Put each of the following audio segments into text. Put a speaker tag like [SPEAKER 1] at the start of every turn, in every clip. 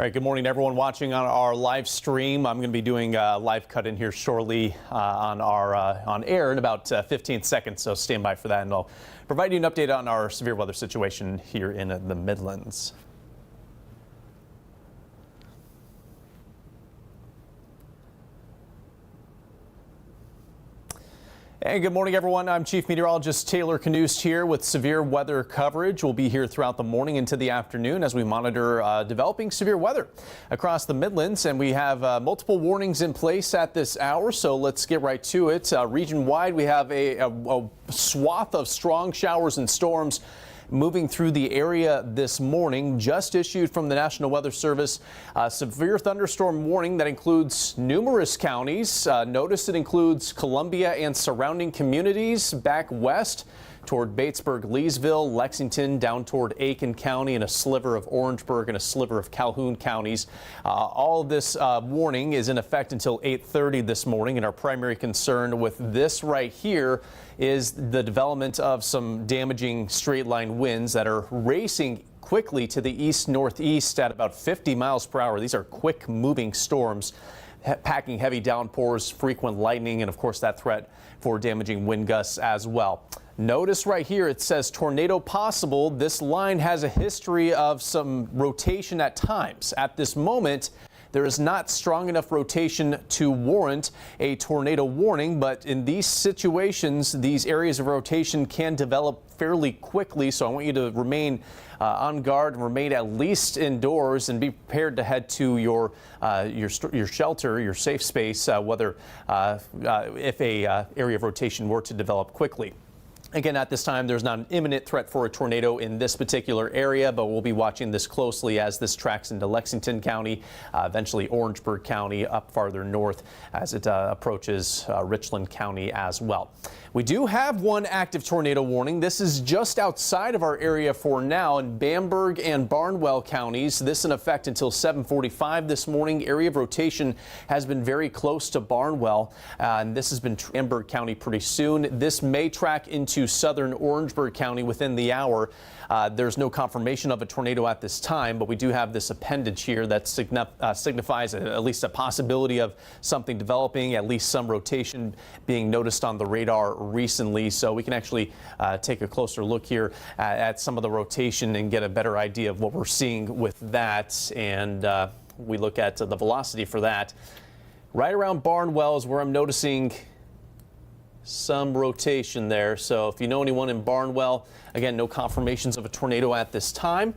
[SPEAKER 1] All right, good morning to everyone watching on our live stream. I'm going to be doing a live cut in here shortly on air in about 15 seconds, so stand by for that, and I'll provide you an update on our severe weather situation here in the Midlands. And good morning, everyone. I'm Chief Meteorologist Taylor Kanost here with severe weather coverage. We'll be here throughout the morning into the afternoon as we monitor developing severe weather across the Midlands. And we have multiple warnings in place at this hour, so let's get right to it. Region-wide, we have a swath of strong showers and storms moving through the area this morning. Just issued from the National Weather Service severe thunderstorm warning that includes numerous counties. Notice it includes Columbia and surrounding communities back west toward Batesburg, Leesville, Lexington, down toward Aiken County, and a sliver of Orangeburg and a sliver of Calhoun counties. All of this warning is in effect until 8:30 this morning, and our primary concern with this right here is the development of some damaging straight line winds that are racing quickly to the east-northeast at about 50 miles per hour. These are quick moving storms, packing heavy downpours, frequent lightning, and of course that threat for damaging wind gusts as well. Notice right here it says tornado possible. This line has a history of some rotation at times. At this moment, there is not strong enough rotation to warrant a tornado warning, but in these situations, these areas of rotation can develop fairly quickly. So I want you to remain on guard and remain at least indoors and be prepared to head to your shelter, your safe space, if a area of rotation were to develop quickly. Again, at this time, there's not an imminent threat for a tornado in this particular area, but we'll be watching this closely as this tracks into Lexington County, eventually Orangeburg County, up farther north as it approaches Richland County as well. We do have one active tornado warning. This is just outside of our area for now in Bamberg and Barnwell counties. This in effect until 7:45 this morning. Area of rotation has been very close to Barnwell, and this has been Bamberg County pretty soon. This may track into southern Orangeburg County within the hour. There's no confirmation of a tornado at this time, but we do have this appendage here that signifies at least a possibility of something developing, at least some rotation being noticed on the radar recently. So we can actually take a closer look here at some of the rotation and get a better idea of what we're seeing with that. And we look at the velocity for that. Right around Barnwell is where I'm noticing some rotation there. So if you know anyone in Barnwell, again, no confirmations of a tornado at this time,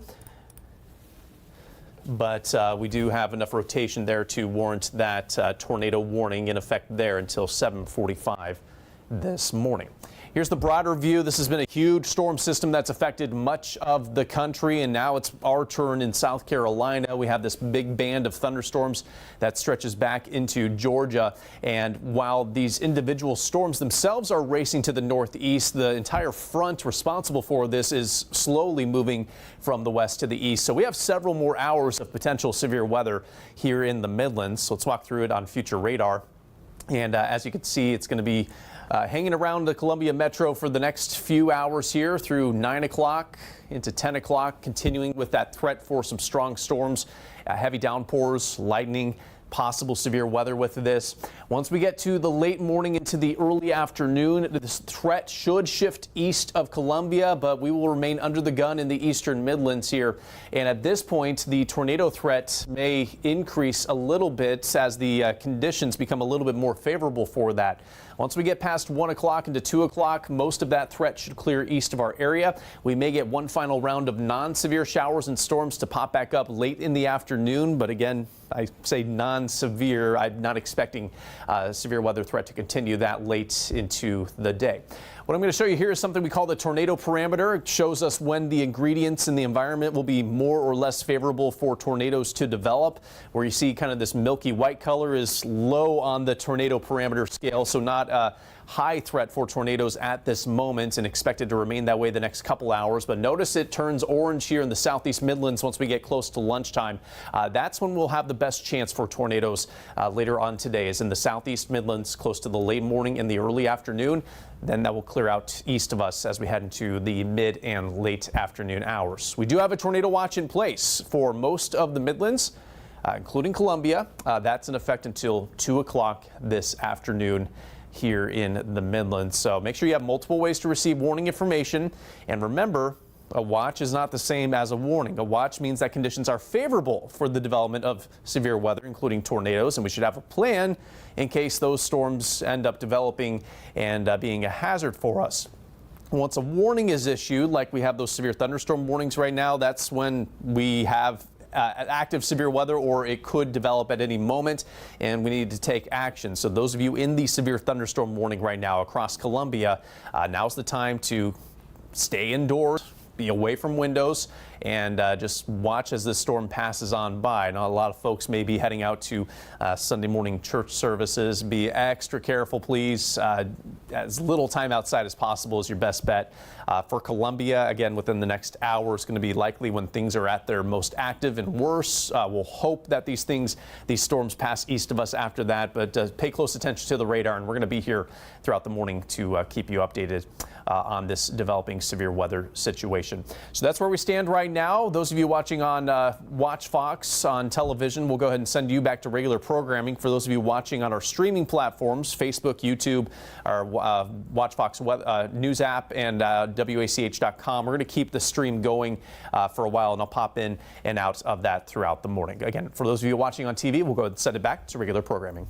[SPEAKER 1] but we do have enough rotation there to warrant that tornado warning in effect there until 7:45 this morning. Here's the broader view. This has been a huge storm system that's affected much of the country, and now it's our turn in South Carolina. We have this big band of thunderstorms that stretches back into Georgia, and while these individual storms themselves are racing to the northeast, the entire front responsible for this is slowly moving from the west to the east. So we have several more hours of potential severe weather here in the Midlands. So let's walk through it on future radar. And as you can see, it's going to be hanging around the Columbia Metro for the next few hours here through 9 o'clock into 10 o'clock, continuing with that threat for some strong storms, heavy downpours, lightning, possible severe weather with this. Once we get to the late morning into the early afternoon, this threat should shift east of Columbia, but we will remain under the gun in the eastern Midlands here. And at this point, the tornado threat may increase a little bit as the conditions become a little bit more favorable for that. Once we get past 1 o'clock into 2 o'clock, most of that threat should clear east of our area. We may get one final round of non-severe showers and storms to pop back up late in the afternoon. But again, I say non-severe. I'm not expecting severe weather threat to continue that late into the day. What I'm going to show you here is something we call the tornado parameter. It shows us when the ingredients in the environment will be more or less favorable for tornadoes to develop. Where you see kind of this milky white color is low on the tornado parameter scale, so not a high threat for tornadoes at this moment and expected to remain that way the next couple hours. But notice it turns orange here in the southeast Midlands once we get close to lunchtime. That's when we'll have the best chance for tornadoes later on today, is in the southeast Midlands close to the late morning and the early afternoon. Then that will clear out east of us as we head into the mid and late afternoon hours. We do have a tornado watch in place for most of the Midlands. including Columbia. That's in effect until 2 o'clock this afternoon here in the Midlands. So make sure you have multiple ways to receive warning information. And remember, a watch is not the same as a warning. A watch means that conditions are favorable for the development of severe weather, including tornadoes, and we should have a plan in case those storms end up developing and being a hazard for us. Once a warning is issued, like we have those severe thunderstorm warnings right now, that's when we have active severe weather, or it could develop at any moment and we need to take action. So those of you in the severe thunderstorm warning right now across Columbia, now's the time to stay indoors, be away from windows, and just watch as this storm passes on by. Now, a lot of folks may be heading out to Sunday morning church services. Be extra careful, please. As little time outside as possible is your best bet. For Columbia, again, within the next hour is going to be likely when things are at their most active and worse. We'll hope that these storms pass east of us after that, but pay close attention to the radar, and we're going to be here throughout the morning to keep you updated on this developing severe weather situation. So that's where we stand right now. Those of you watching on Watch Fox on television, we'll go ahead and send you back to regular programming. For those of you watching on our streaming platforms, Facebook, YouTube, our Watch Fox news app, and WACH.com, we're going to keep the stream going for a while, and I'll pop in and out of that throughout the morning. Again, for those of you watching on TV, we'll go ahead and send it back to regular programming.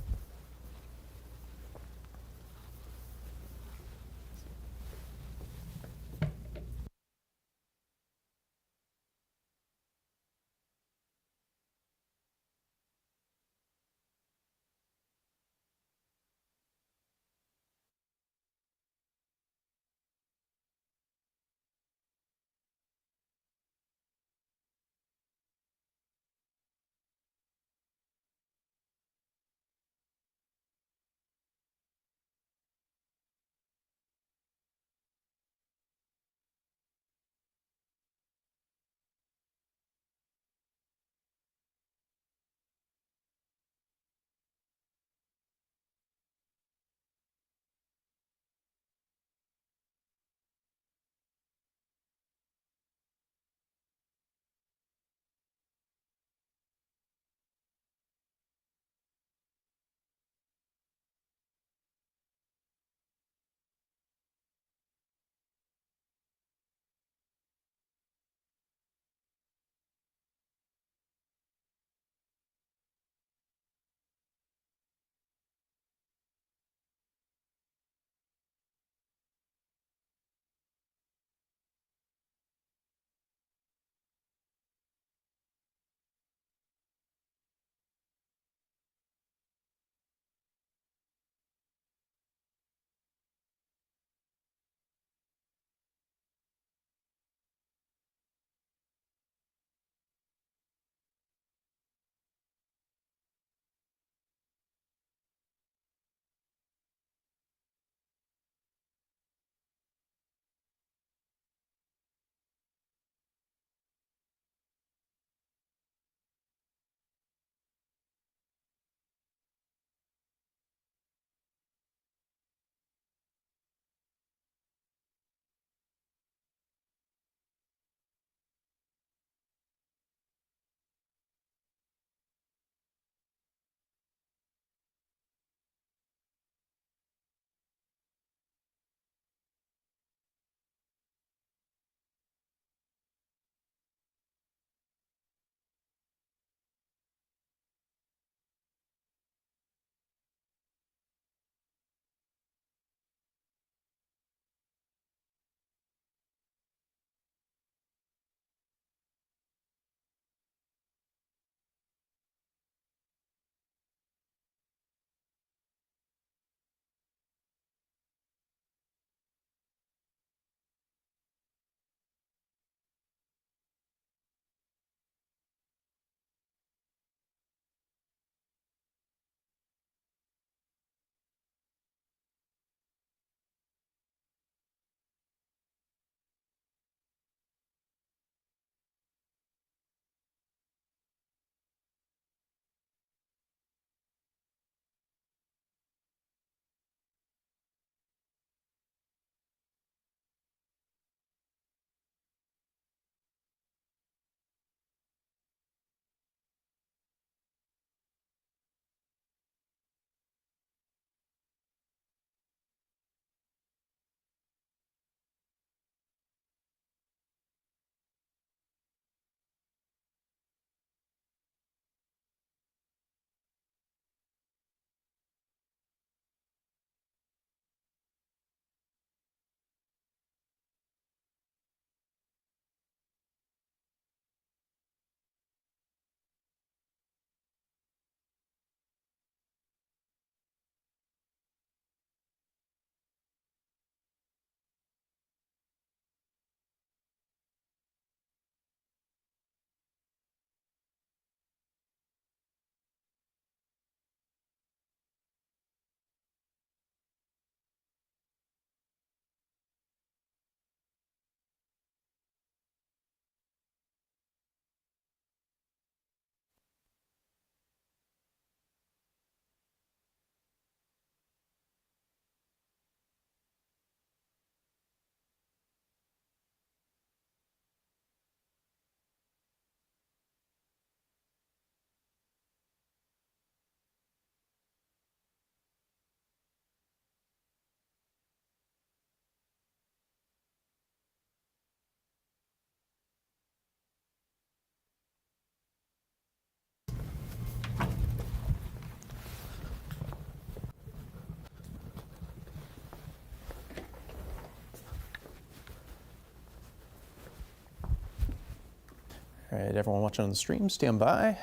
[SPEAKER 1] All right, everyone watching on the stream, stand by.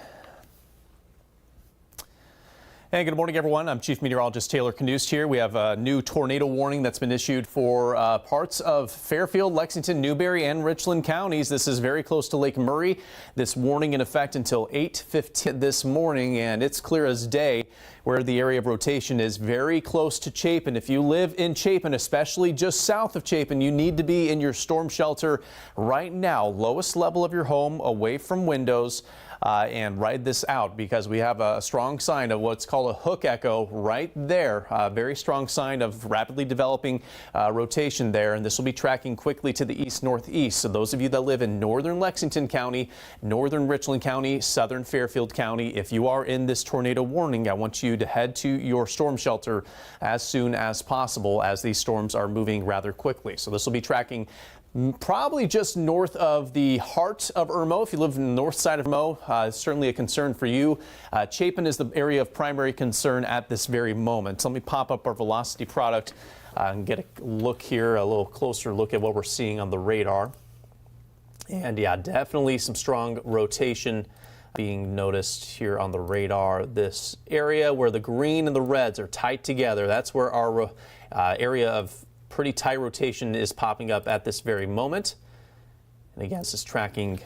[SPEAKER 1] And good morning, everyone. I'm Chief Meteorologist Taylor Kanost here. We have a new tornado warning that's been issued for parts of Fairfield, Lexington, Newberry, and Richland counties. This is very close to Lake Murray. This warning in effect until 8:15 this morning, and it's clear as day where the area of rotation is very close to Chapin. If you live in Chapin, especially just south of Chapin, you need to be in your storm shelter right now. Lowest level of your home, away from windows. And ride this out because we have a strong sign of what's called a hook echo right there. Very strong sign of rapidly developing rotation there, and this will be tracking quickly to the east-northeast. So those of you that live in northern Lexington County, northern Richland County, southern Fairfield County, if you are in this tornado warning, I want you to head to your storm shelter as soon as possible as these storms are moving rather quickly. So this will be tracking probably just north of the heart of Irmo. If you live in the north side of Irmo, it's certainly a concern for you. Chapin is the area of primary concern at this very moment. So let me pop up our velocity product and get a look here, a little closer look at what we're seeing on the radar. And yeah, definitely some strong rotation being noticed here on the radar. This area where the green and the reds are tight together, that's where our area of pretty tight rotation is popping up at this very moment. And again, this is tracking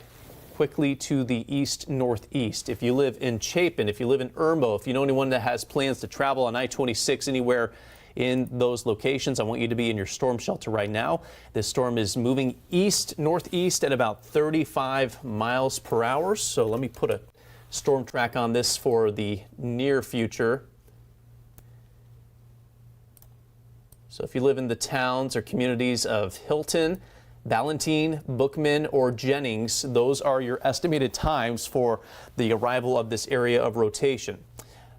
[SPEAKER 1] quickly to the east-northeast. If you live in Chapin, if you live in Irmo, if you know anyone that has plans to travel on I-26 anywhere in those locations, I want you to be in your storm shelter right now. This storm is moving east-northeast at about 35 miles per hour. So let me put a storm track on this for the near future. So if you live in the towns or communities of Hilton, Ballantine, Bookman, or Jennings, those are your estimated times for the arrival of this area of rotation.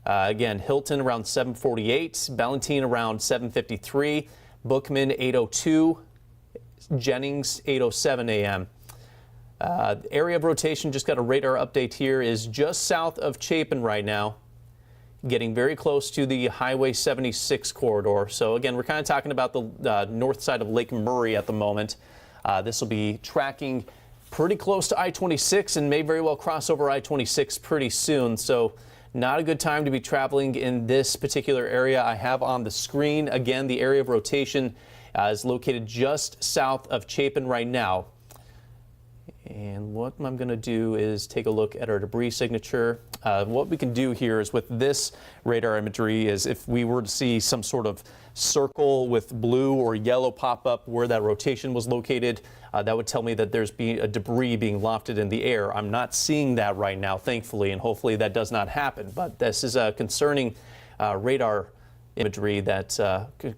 [SPEAKER 1] Again, Hilton around 7:48, Ballantine around 7:53, Bookman 8:02, Jennings 8:07 a.m. Area of rotation, just got a radar update here, is just south of Chapin right now, getting very close to the Highway 76 corridor. So again, we're kind of talking about the north side of Lake Murray at the moment. This will be tracking pretty close to I-26 and may very well cross over I-26 pretty soon. So not a good time to be traveling in this particular area. I have on the screen, again, the area of rotation is located just south of Chapin right now. And what I'm going to do is take a look at our debris signature. What we can do here is with this radar imagery is if we were to see some sort of circle with blue or yellow pop up where that rotation was located, that would tell me that there's a debris being lofted in the air. I'm not seeing that right now, thankfully, and hopefully that does not happen. But this is a concerning radar imagery that's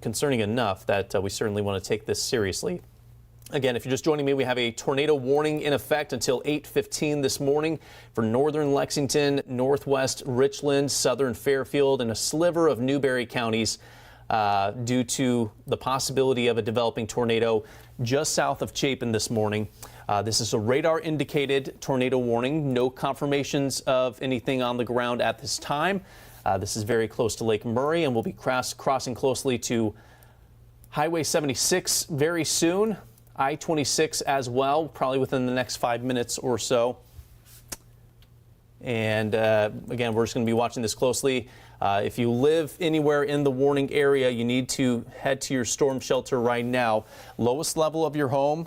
[SPEAKER 1] concerning enough that we certainly want to take this seriously. Again, if you're just joining me, we have a tornado warning in effect until 8:15 this morning for northern Lexington, northwest Richland, southern Fairfield, and a sliver of Newberry counties due to the possibility of a developing tornado just south of Chapin this morning. This is a radar indicated tornado warning. No confirmations of anything on the ground at this time. This is very close to Lake Murray, and we'll be crossing closely to Highway 76 very soon. I-26 as well, probably within the next 5 minutes or so. And again, we're just going to be watching this closely. If you live anywhere in the warning area, you need to head to your storm shelter right now. Lowest level of your home,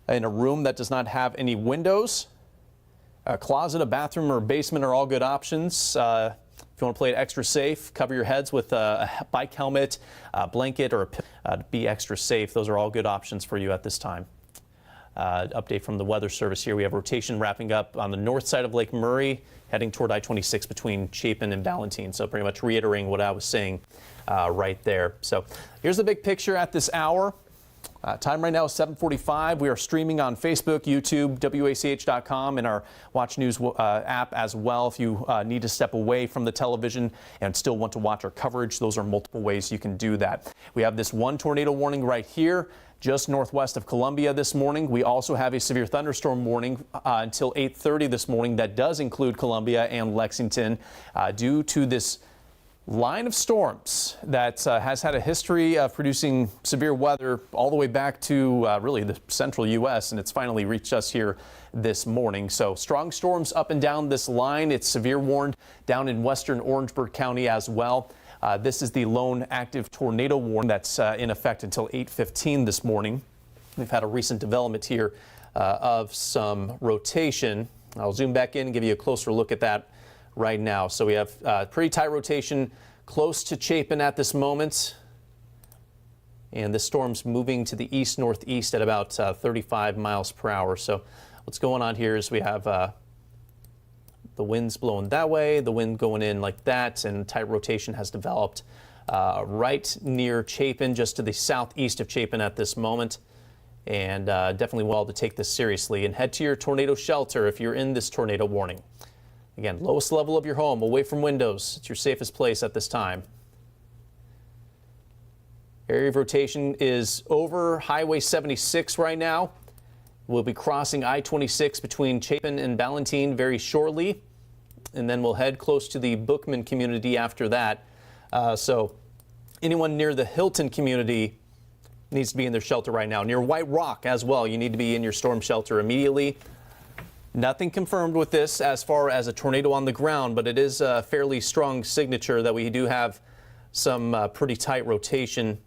[SPEAKER 1] in a room that does not have any windows. A closet, a bathroom, or a basement are all good options. If you want to play it extra safe, cover your heads with a bike helmet, a blanket, or a pillow to be extra safe. Those are all good options for you at this time. Update from the Weather Service here. We have rotation wrapping up on the north side of Lake Murray, heading toward I-26 between Chapin and Ballantine. So pretty much reiterating what I was saying right there. So here's the big picture at this hour. Time right now is 7:45. We are streaming on Facebook, YouTube, WACH.com, and our Watch News app as well. If you need to step away from the television and still want to watch our coverage, those are multiple ways you can do that. We have this one tornado warning right here, just northwest of Columbia this morning. We also have a severe thunderstorm warning until 8:30 this morning that does include Columbia and Lexington due to this line of storms that has had a history of producing severe weather all the way back to really the central U.S. and it's finally reached us here this morning. So strong storms up and down this line. It's severe warned down in western Orangeburg County as well. This is the lone active tornado warning that's in effect until 8:15 this morning. We've had a recent development here of some rotation. I'll zoom back in and give you a closer look at that right now. So we have pretty tight rotation close to Chapin at this moment. And this storm's moving to the east-northeast at about 35 miles per hour. So what's going on here is we have the wind's blowing that way, the wind going in like that, and tight rotation has developed right near Chapin, just to the southeast of Chapin at this moment. And definitely well to take this seriously and head to your tornado shelter if you're in this tornado warning. Again, lowest level of your home, away from windows. It's your safest place at this time. Area of rotation is over Highway 76 right now. We'll be crossing I-26 between Chapin and Ballantine very shortly, and then we'll head close to the Bookman community after that. So anyone near the Hilton community needs to be in their shelter right now. Near White Rock as well, you need to be in your storm shelter immediately. Nothing confirmed with this as far as a tornado on the ground, but it is a fairly strong signature that we do have some pretty tight rotation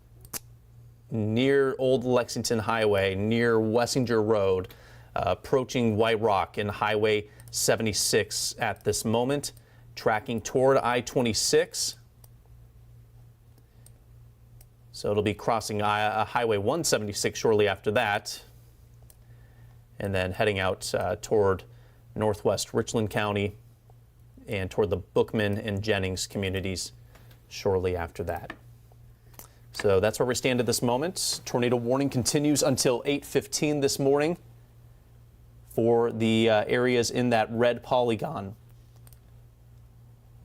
[SPEAKER 1] near Old Lexington Highway, near Wessinger Road, approaching White Rock and Highway 76 at this moment, tracking toward I-26. So it'll be crossing Highway 176 shortly after that, and then heading out toward northwest Richland County and toward the Bookman and Jennings communities shortly after that. So that's where we stand at this moment. Tornado warning continues until 8:15 this morning for the areas in that red polygon.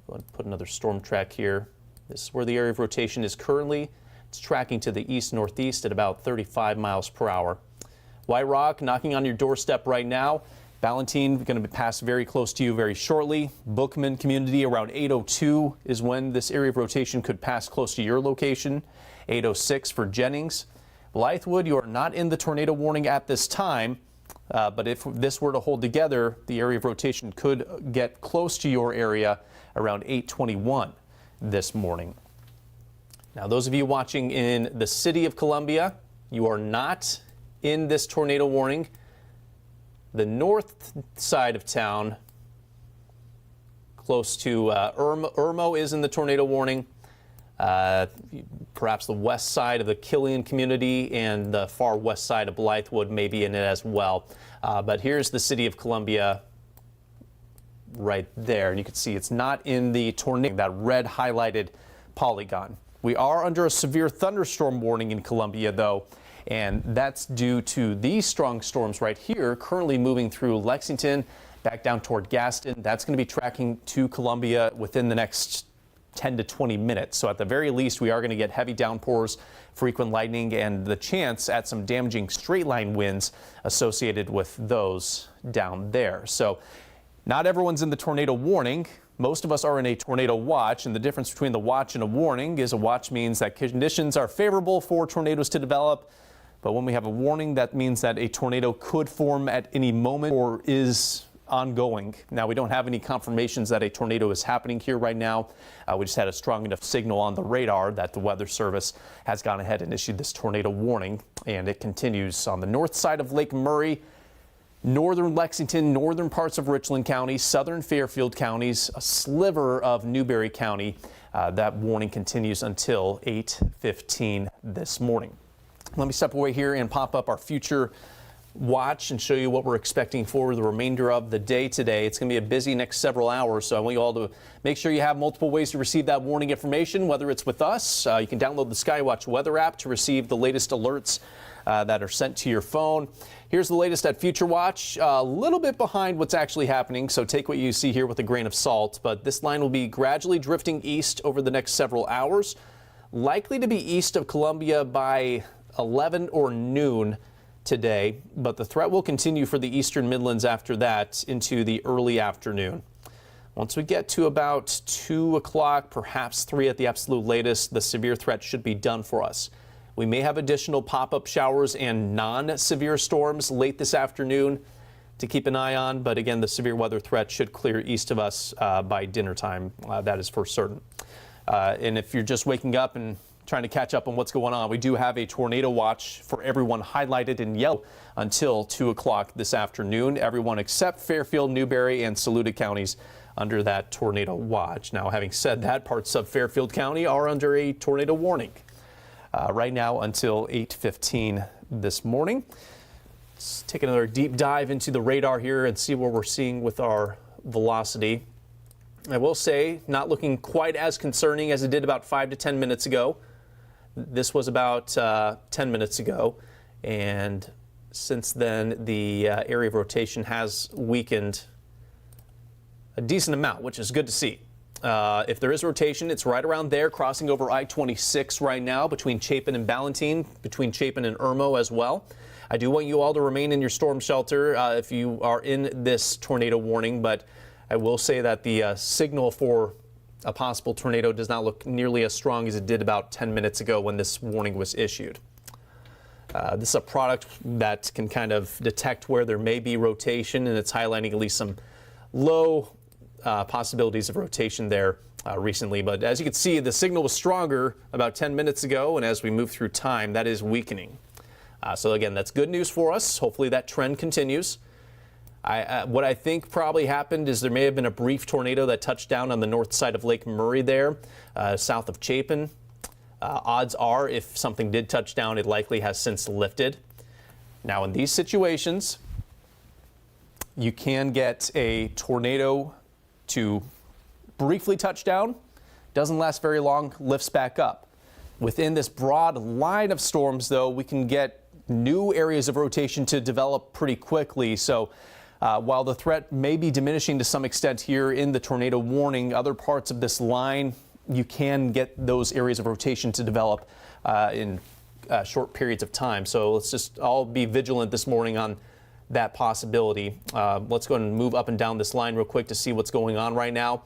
[SPEAKER 1] Go ahead and put another storm track here. This is where the area of rotation is currently. It's tracking to the east-northeast at about 35 miles per hour. White Rock knocking on your doorstep right now. Ballantine going to pass very close to you very shortly. Bookman community around 8:02 is when this area of rotation could pass close to your location. 8:06 for Jennings. Blythewood, you are not in the tornado warning at this time, but if this were to hold together, the area of rotation could get close to your area around 8:21 this morning. Now, those of you watching in the city of Columbia, you are not in this tornado warning. The north side of town, close to Irmo, is in the tornado warning. Perhaps the west side of the Killian community and the far west side of Blythewood may be in it as well. But here's the city of Columbia right there. And you can see it's not in the tornado, that red highlighted polygon. We are under a severe thunderstorm warning in Columbia, though, and that's due to these strong storms right here currently moving through Lexington back down toward Gaston. That's going to be tracking to Columbia within the next 10 to 20 minutes. So at the very least, we are going to get heavy downpours, frequent lightning, and the chance at some damaging straight line winds associated with those down there. So not everyone's in the tornado warning. Most of us are in a tornado watch, and the difference between the watch and a warning is a watch means that conditions are favorable for tornadoes to develop. But when we have a warning, that means that a tornado could form at any moment or is ongoing. Now, we don't have any confirmations that a tornado is happening here right now. We just had a strong enough signal on the radar that the Weather Service has gone ahead and issued this tornado warning, and it continues on the north side of Lake Murray, northern Lexington, northern parts of Richland County, southern Fairfield counties, a sliver of Newberry County. That warning continues until 8:15 this morning. Let me step away here and pop up our future watch and show you what we're expecting for the remainder of the day today. It's going to be a busy next several hours, so I want you all to make sure you have multiple ways to receive that warning information, whether it's with us. You can download the Skywatch weather app to receive the latest alerts that are sent to your phone. Here's the latest at Future Watch, a little bit behind what's actually happening, so take what you see here with a grain of salt. But this line will be gradually drifting east over the next several hours, likely to be east of Columbia by 11 or noon today, but the threat will continue for the eastern Midlands after that into the early afternoon. Once we get to about 2 o'clock, perhaps 3 at the absolute latest, the severe threat should be done for us. We may have additional pop-up showers and non-severe storms late this afternoon to keep an eye on, but again, the severe weather threat should clear east of us by dinner time. That is for certain. And if you're just waking up and trying to catch up on what's going on, we do have a tornado watch for everyone highlighted in yellow until 2 o'clock this afternoon. Everyone except Fairfield, Newberry, and Saluda counties under that tornado watch. Now, having said that, parts of Fairfield County are under a tornado warning right now until 8:15 this morning. Let's take another deep dive into the radar here and see what we're seeing with our velocity. I will say, not looking quite as concerning as it did about 5 to 10 minutes ago. This was about 10 minutes ago, and since then the area of rotation has weakened a decent amount, which is good to see. If there is rotation, it's right around there, crossing over I-26 right now between Chapin and Ballantine, between Chapin and Irmo as well. I do want you all to remain in your storm shelter if you are in this tornado warning, but I will say that the signal for a possible tornado does not look nearly as strong as it did about 10 minutes ago when this warning was issued. This is a product that can kind of detect where there may be rotation, and it's highlighting at least some low possibilities of rotation there recently. But as you can see, the signal was stronger about 10 minutes ago, and as we move through time, that is weakening. So again, that's good news for us. Hopefully that trend continues. What I think probably happened is there may have been a brief tornado that touched down on the north side of Lake Murray there, south of Chapin. Odds are if something did touch down, it likely has since lifted. Now in these situations, you can get a tornado to briefly touch down, doesn't last very long, lifts back up. Within this broad line of storms, though, we can get new areas of rotation to develop pretty quickly. So while the threat may be diminishing to some extent here in the tornado warning, other parts of this line, you can get those areas of rotation to develop in short periods of time. So let's just all be vigilant this morning on that possibility. Let's go and move up and down this line real quick to see what's going on right now.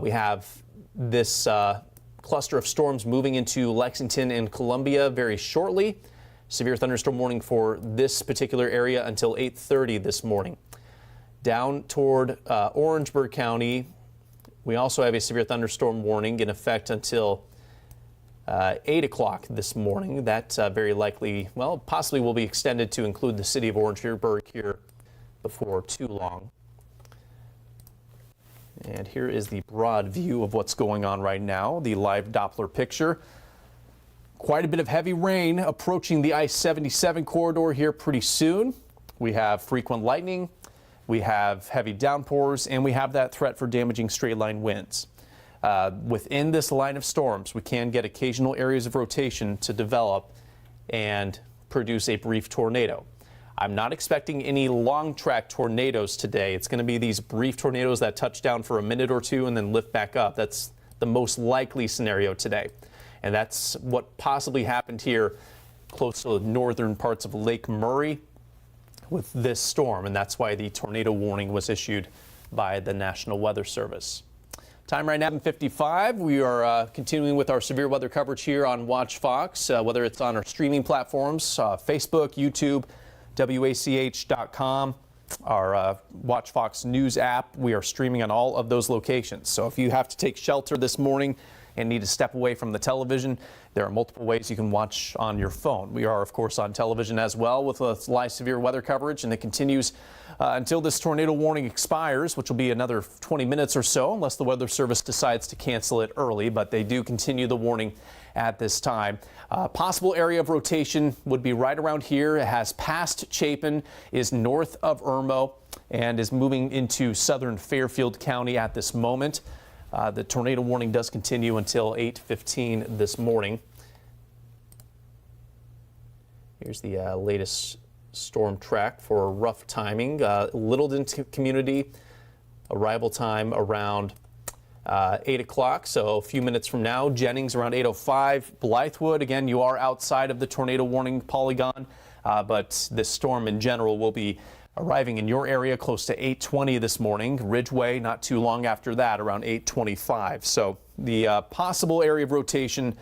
[SPEAKER 1] We have this cluster of storms moving into Lexington and Columbia very shortly. Severe thunderstorm warning for this particular area until 8:30 this morning. Down toward Orangeburg County, we also have a severe thunderstorm warning in effect until 8 o'clock this morning. That very likely, well, possibly will be extended to include the city of Orangeburg here before too long. And here is the broad view of what's going on right now, the live Doppler picture. Quite a bit of heavy rain approaching the I-77 corridor here pretty soon. We have frequent lightning, we have heavy downpours, and we have that threat for damaging straight line winds. Within this line of storms, we can get occasional areas of rotation to develop and produce a brief tornado. I'm not expecting any long track tornadoes today. It's going to be these brief tornadoes that touch down for a minute or two and then lift back up. That's the most likely scenario today. And that's what possibly happened here close to the northern parts of Lake Murray with this storm. And that's why the tornado warning was issued by the National Weather Service. Time right now, 7:55. We are continuing with our severe weather coverage here on Watch Fox, whether it's on our streaming platforms, Facebook, YouTube, WACH.com, our Watch Fox News app. We are streaming on all of those locations. So if you have to take shelter this morning and need to step away from the television, there are multiple ways you can watch on your phone. We are, of course, on television as well with live severe weather coverage, and it continues until this tornado warning expires, which will be another 20 minutes or so, unless the Weather Service decides to cancel it early, but they do continue the warning at this time. Possible area of rotation would be right around here. It has passed Chapin, is north of Irmo, and is moving into southern Fairfield County at this moment. The tornado warning does continue until 8:15 this morning. Here's the latest storm track for rough timing. Littleton community, arrival time around 8 o'clock, so a few minutes from now. Jennings around 8:05. Blythewood, again, you are outside of the tornado warning polygon, but this storm in general will be arriving in your area close to 8:20 this morning. Ridgeway not too long after that, around 8:25. So the possible area of rotation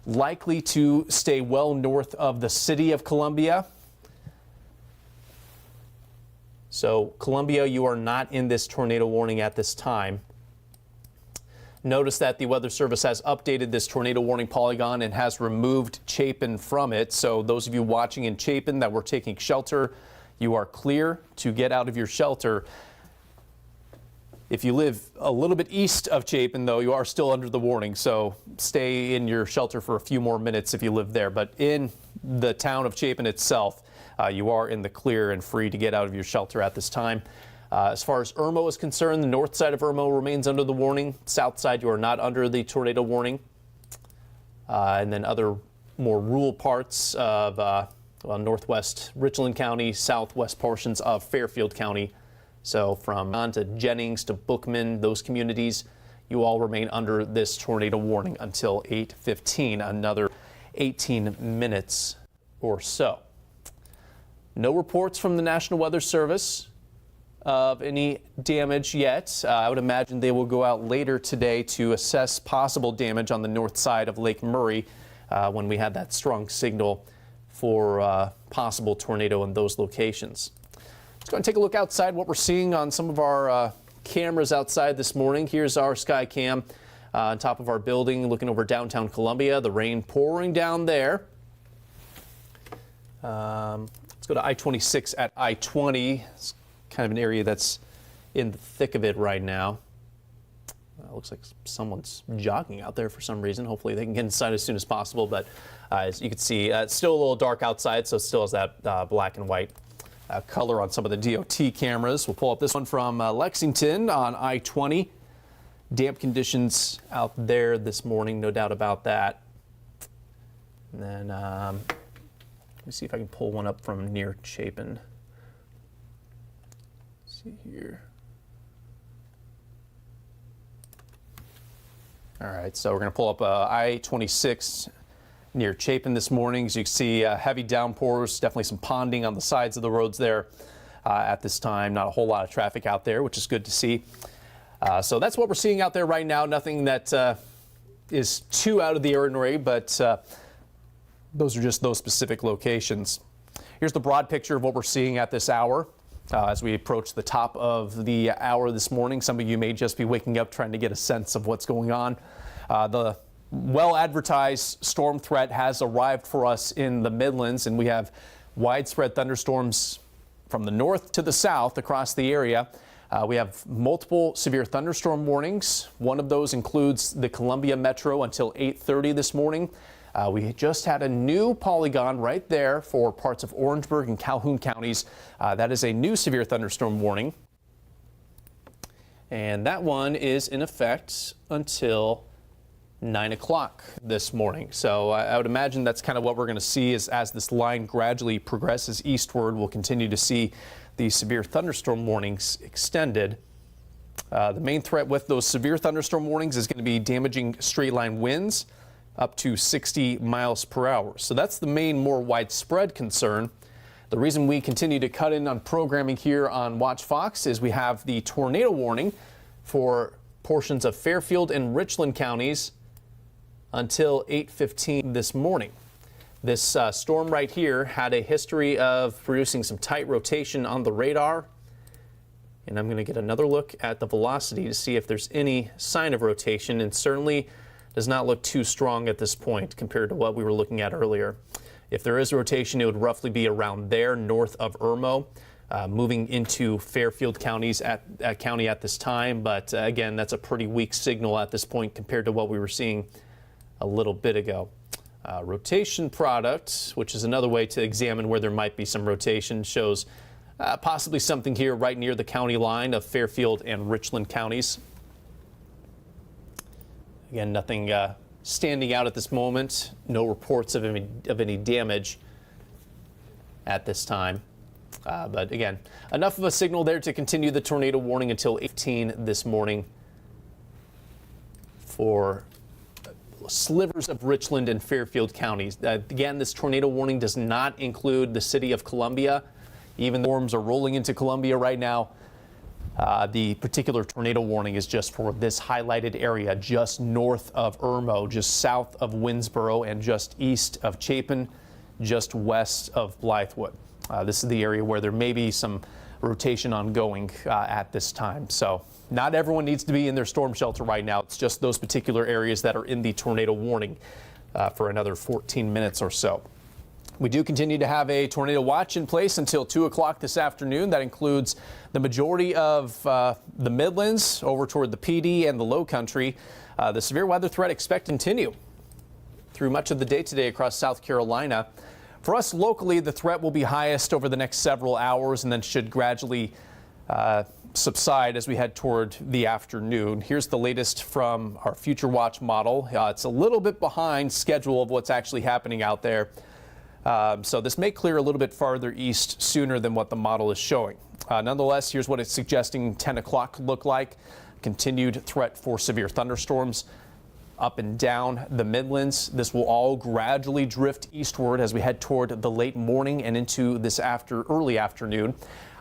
[SPEAKER 1] likely to stay well north of the city of Columbia. So Columbia, you are not in this tornado warning at this time. Notice that the Weather Service has updated this tornado warning polygon and has removed Chapin from it. So those of you watching in Chapin that were taking shelter, you are clear to get out of your shelter. If you live a little bit east of Chapin, though, you are still under the warning. So stay in your shelter for a few more minutes if you live there. But in the town of Chapin itself, you are in the clear and free to get out of your shelter at this time. As far as Irmo is concerned, the north side of Irmo remains under the warning. South side, you are not under the tornado warning. And then other more rural parts of northwest Richland County, southwest portions of Fairfield County. So from on to Jennings to Bookman, those communities, you all remain under this tornado warning until 8:15, another 18 minutes or so. No reports from the National Weather Service of any damage yet. I would imagine they will go out later today to assess possible damage on the north side of Lake Murray when we had that strong signal for possible tornado in those locations. Let's go and take a look outside, what we're seeing on some of our cameras outside this morning. Here's our sky cam on top of our building looking over downtown Columbia. The rain pouring down there. Let's go to I-26 at I-20. It's kind of an area that's in the thick of it right now. Looks like someone's jogging out there for some reason. Hopefully they can get inside as soon as possible. But as you can see, it's still a little dark outside, so it still has that black and white color on some of the DOT cameras. We'll pull up this one from Lexington on I-20. Damp conditions out there this morning, no doubt about that. And then let me see if I can pull one up from near Chapin. Let's see here. All right, so we're going to pull up I-26 near Chapin this morning. As you can see, heavy downpours, definitely some ponding on the sides of the roads there at this time. Not a whole lot of traffic out there, which is good to see. So that's what we're seeing out there right now. Nothing that is too out of the ordinary, but those are just those specific locations. Here's the broad picture of what we're seeing at this hour. As we approach the top of the hour this morning, some of you may just be waking up trying to get a sense of what's going on. The well-advertised storm threat has arrived for us in the Midlands, and we have widespread thunderstorms from the north to the south across the area. We have multiple severe thunderstorm warnings. One of those includes the Columbia Metro until 8:30 this morning. We just had a new polygon right there for parts of Orangeburg and Calhoun counties. That is a new severe thunderstorm warning. And that one is in effect until 9 o'clock this morning. So I would imagine that's kind of what we're going to see as this line gradually progresses eastward. We'll continue to see the severe thunderstorm warnings extended. The main threat with those severe thunderstorm warnings is going to be damaging straight line winds up to 60 miles per hour. So that's the main, more widespread concern. The reason we continue to cut in on programming here on Watch Fox is we have the tornado warning for portions of Fairfield and Richland counties until 8:15 this morning. This storm right here had a history of producing some tight rotation on the radar. And I'm going to get another look at the velocity to see if there's any sign of rotation, and certainly does not look too strong at this point compared to what we were looking at earlier. If there is rotation, it would roughly be around there, north of Irmo, moving into Fairfield county at this time. But again, that's a pretty weak signal at this point compared to what we were seeing a little bit ago. Rotation product, which is another way to examine where there might be some rotation, shows possibly something here right near the county line of Fairfield and Richland counties. Again, nothing standing out at this moment. No reports of any damage at this time. But again, enough of a signal there to continue the tornado warning until 8:15 this morning for slivers of Richland and Fairfield counties. Again, this tornado warning does not include the city of Columbia. Even the storms are rolling into Columbia right now. The particular tornado warning is just for this highlighted area just north of Irmo, just south of Winnsboro, and just east of Chapin, just west of Blythewood. This is the area where there may be some rotation ongoing at this time. So not everyone needs to be in their storm shelter right now. It's just those particular areas that are in the tornado warning for another 14 minutes or so. We do continue to have a tornado watch in place until 2 o'clock this afternoon. That includes the majority of the Midlands over toward the PD and the Low Country. The severe weather threat expected to continue through much of the day today across South Carolina. For us locally, the threat will be highest over the next several hours and then should gradually subside as we head toward the afternoon. Here's the latest from our Future Watch model. It's a little bit behind schedule of what's actually happening out there. So this may clear a little bit farther east sooner than what the model is showing. Nonetheless, here's what it's suggesting 10 o'clock could look like. Continued threat for severe thunderstorms up and down the Midlands. This will all gradually drift eastward as we head toward the late morning and into this early afternoon.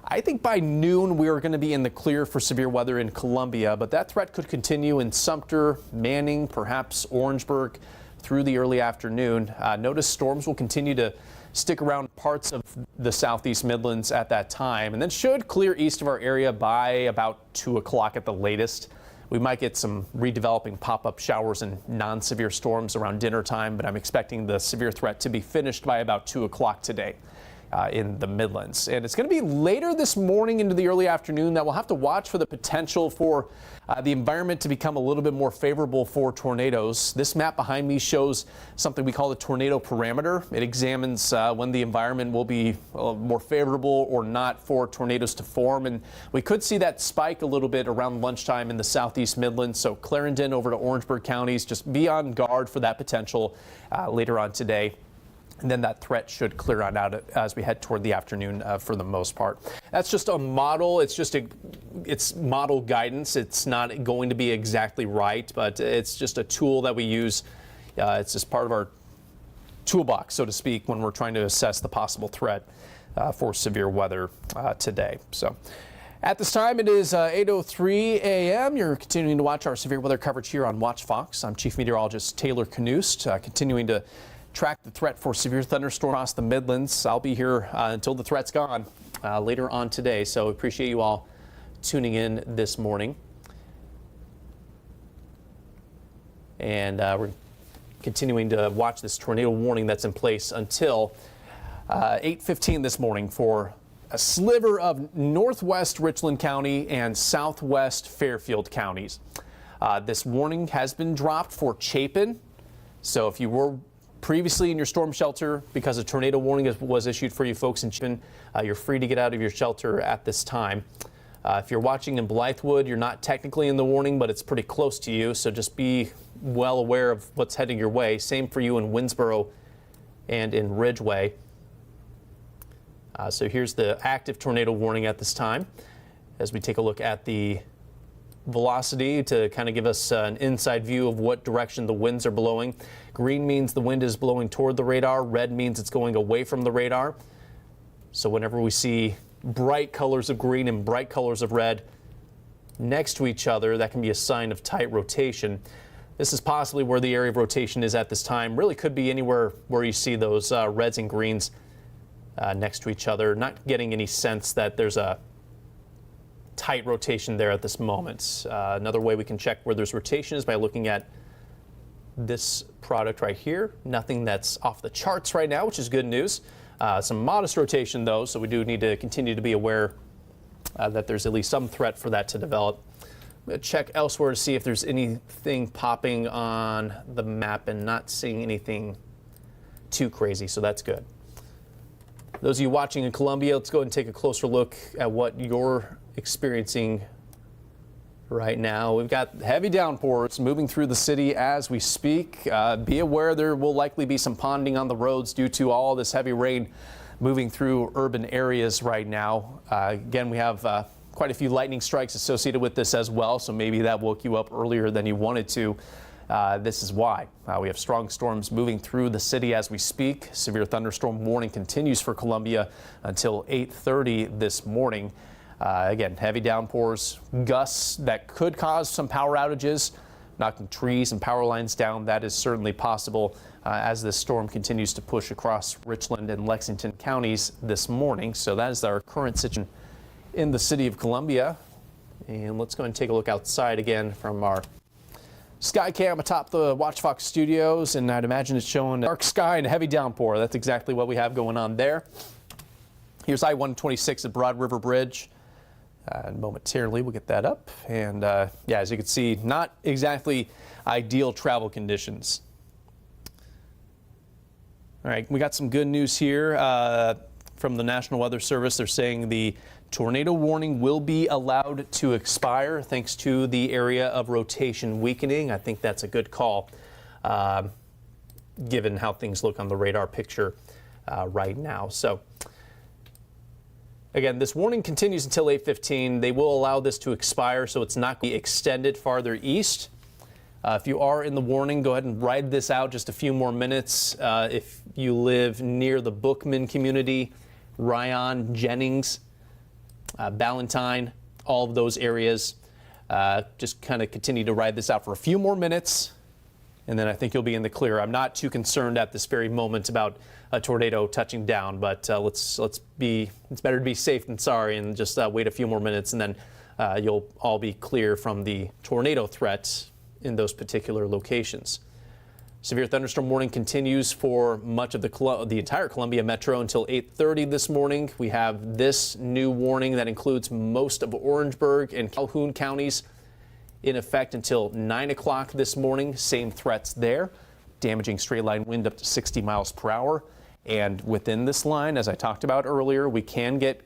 [SPEAKER 1] I think by noon we are going to be in the clear for severe weather in Columbia, but that threat could continue in Sumter, Manning, perhaps Orangeburg through the early afternoon. Notice storms will continue to stick around parts of the southeast Midlands at that time and then should clear east of our area by about 2 o'clock at the latest. We might get some redeveloping pop-up showers and non-severe storms around dinner time, but I'm expecting the severe threat to be finished by about 2 o'clock today in the Midlands. And it's going to be later this morning into the early afternoon that we'll have to watch for the potential for the environment to become a little bit more favorable for tornadoes. This map behind me shows something we call the tornado parameter. It examines when the environment will be more favorable or not for tornadoes to form. And we could see that spike a little bit around lunchtime in the southeast Midlands. So Clarendon over to Orangeburg counties, just be on guard for that potential later on today. And then that threat should clear on out as we head toward the afternoon for the most part. That's just a model. It's model guidance. It's not going to be exactly right, but it's just a tool that we use. It's just part of our toolbox, so to speak, when we're trying to assess the possible threat for severe weather today. So at this time, it is 8:03 a.m. You're continuing to watch our severe weather coverage here on Watch Fox. I'm Chief Meteorologist Taylor Kanost, continuing to track the threat for severe thunderstorms across the Midlands. I'll be here until the threat's gone later on today, so appreciate you all tuning in this morning. And we're continuing to watch this tornado warning that's in place until 8:15 this morning for a sliver of northwest Richland County and southwest Fairfield counties. This warning has been dropped for Chapin, so if you were previously in your storm shelter because a tornado warning was issued for you folks in Chapin, you're free to get out of your shelter at this time. If you're watching in Blythewood, you're not technically in the warning, but it's pretty close to you, so just be well aware of what's heading your way. Same for you in Winnsboro and in Ridgeway. So here's the active tornado warning at this time as we take a look at the velocity to kind of give us an inside view of what direction the winds are blowing. Green means the wind is blowing toward the radar. Red means it's going away from the radar. So whenever we see bright colors of green and bright colors of red next to each other, that can be a sign of tight rotation. This is possibly where the area of rotation is at this time. Really could be anywhere where you see those reds and greens next to each other. Not getting any sense that there's a tight rotation there at this moment. Another way we can check where there's rotation is by looking at this product right here. Nothing that's off the charts right now, which is good news. Some modest rotation though, so we do need to continue to be aware that there's at least some threat for that to develop. I'm going to check elsewhere to see if there's anything popping on the map and not seeing anything too crazy, so that's good. Those of you watching in Columbia, let's go ahead and take a closer look at what you're experiencing right now. We've got heavy downpours moving through the city as we speak. Be aware there will likely be some ponding on the roads due to all this heavy rain moving through urban areas right now. Again, we have quite a few lightning strikes associated with this as well, so maybe that woke you up earlier than you wanted to. This is why. We have strong storms moving through the city as we speak. Severe thunderstorm warning continues for Columbia until 8:30 this morning. Again, heavy downpours, gusts that could cause some power outages, knocking trees and power lines down. That is certainly possible as this storm continues to push across Richland and Lexington counties this morning. So that is our current situation in the city of Columbia. And let's go and take a look outside again from our sky cam atop the Watch Fox studios. And I'd imagine it's showing dark sky and a heavy downpour. That's exactly what we have going on there. Here's I-126 at Broad River Bridge. And momentarily we'll get that up. And yeah, as you can see, not exactly ideal travel conditions. All right, we got some good news here from the National Weather Service. They're saying the tornado warning will be allowed to expire thanks to the area of rotation weakening. I think that's a good call given how things look on the radar picture right now. So again, this warning continues until 8:15. They will allow this to expire, so it's not going to be extended farther east. If you are in the warning, go ahead and ride this out just a few more minutes. If you live near the Bookman community, Ryan, Jennings, Ballantyne, all of those areas, just kind of continue to ride this out for a few more minutes, and then I think you'll be in the clear. I'm not too concerned at this very moment about a tornado touching down, but it's better to be safe than sorry and just wait a few more minutes, and then you'll all be clear from the tornado threat in those particular locations. Severe thunderstorm warning continues for much of the entire Columbia Metro until 8:30 this morning. We have this new warning that includes most of Orangeburg and Calhoun counties in effect until 9 o'clock this morning. Same threats there. Damaging straight line wind up to 60 miles per hour. And within this line, as I talked about earlier, we can get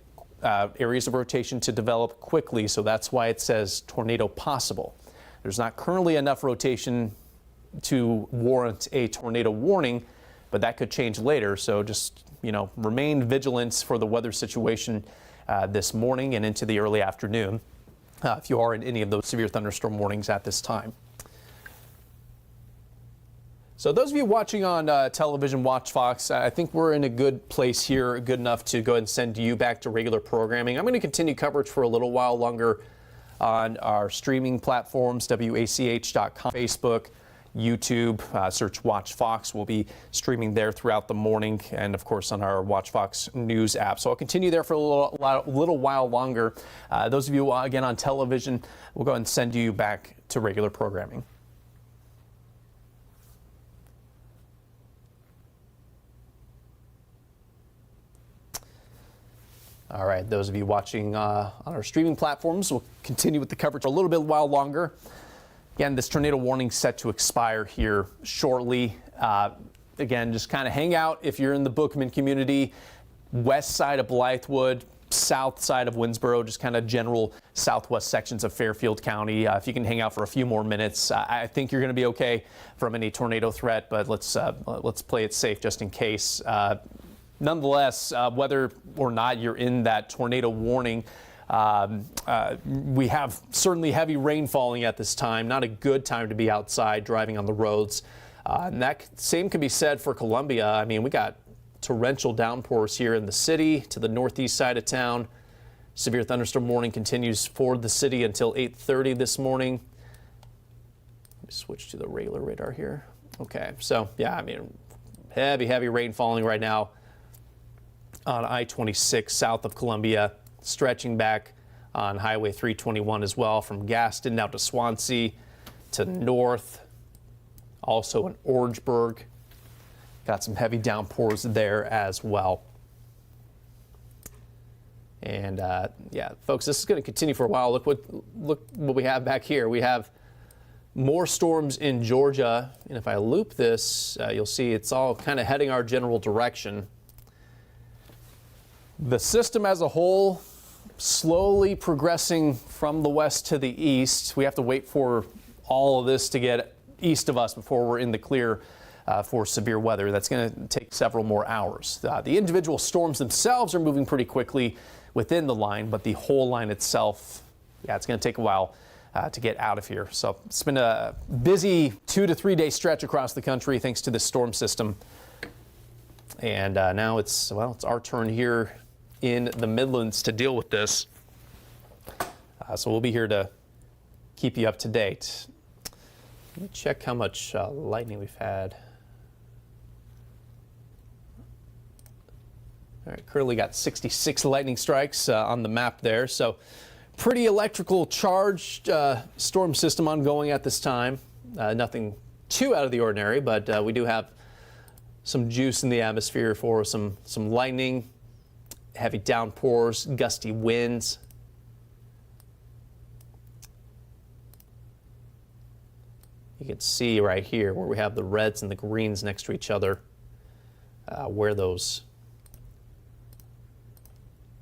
[SPEAKER 1] areas of rotation to develop quickly. So that's why it says tornado possible. There's not currently enough rotation to warrant a tornado warning, but that could change later. So just, remain vigilant for the weather situation this morning and into the early afternoon if you are in any of those severe thunderstorm warnings at this time. So those of you watching on television, Watch Fox, I think we're in a good place here, good enough to go ahead and send you back to regular programming. I'm going to continue coverage for a little while longer on our streaming platforms, WACH.com, Facebook, YouTube, search Watch Fox. We'll be streaming there throughout the morning and, of course, on our Watch Fox News app. So I'll continue there for a little while longer. Those of you, again, on television, we'll go ahead and send you back to regular programming. All right, those of you watching on our streaming platforms, we'll continue with the coverage for a little bit while longer. Again, this tornado warning set to expire here shortly. Again, just kind of hang out if you're in the Bookman community, west side of Blythewood, south side of Winsboro, just kind of general southwest sections of Fairfield County. If you can hang out for a few more minutes, I think you're going to be okay from any tornado threat, but let's play it safe just in case. Nonetheless, whether or not you're in that tornado warning, we have certainly heavy rain falling at this time. Not a good time to be outside driving on the roads. And that same can be said for Columbia. I mean, we got torrential downpours here in the city to the northeast side of town. Severe thunderstorm warning continues for the city until 8:30 this morning. Let me switch to the regular radar here. Okay, so yeah, I mean, heavy rain falling right now on I-26 south of Columbia, stretching back on Highway 321 as well from Gaston down to Swansea to north, also in Orangeburg. Got some heavy downpours there as well. And yeah, folks, this is going to continue for a while. Look what we have back here. We have more storms in Georgia, and if I loop this, you'll see it's all kind of heading our general direction. The system as a whole slowly progressing from the west to the east. We have to wait for all of this to get east of us before we're in the clear for severe weather. That's going to take several more hours. The individual storms themselves are moving pretty quickly within the line, but the whole line itself, yeah, it's going to take a while to get out of here. So it's been a busy 2 to 3 day stretch across the country thanks to this storm system. And now it's our turn here in the Midlands to deal with this. So we'll be here to keep you up to date. Let me check how much lightning we've had. All right, currently got 66 lightning strikes on the map there. So pretty electrical charged storm system ongoing at this time. Nothing too out of the ordinary, but we do have some juice in the atmosphere for some lightning, heavy downpours, gusty winds. You can see right here where we have the reds and the greens next to each other, where those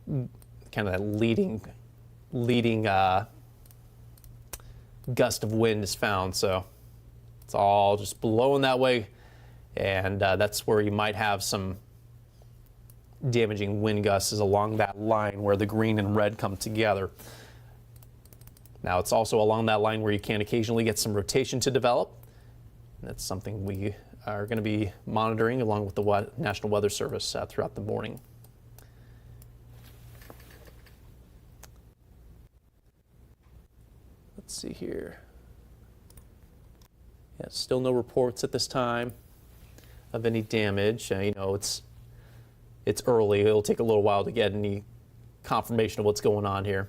[SPEAKER 1] kind of that leading gust of wind is found. So it's all just blowing that way, and that's where you might have some damaging wind gusts, is along that line where the green and red come together. Now it's also along that line where you can occasionally get some rotation to develop. That's something we are going to be monitoring along with the National Weather Service throughout the morning. Let's see here. Yeah, still no reports at this time of any damage. You know, it's early. It'll take a little while to get any confirmation of what's going on here.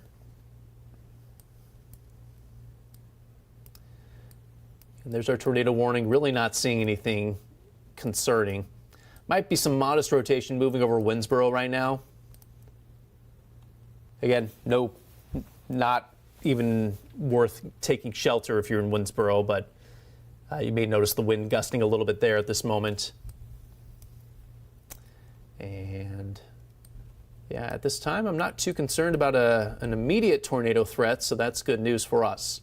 [SPEAKER 1] And there's our tornado warning. Really not seeing anything concerning. Might be some modest rotation moving over Winnsboro right now. Again, not even worth taking shelter if you're in Winnsboro, but you may notice the wind gusting a little bit there at this moment. And yeah, at this time, I'm not too concerned about an immediate tornado threat, so that's good news for us.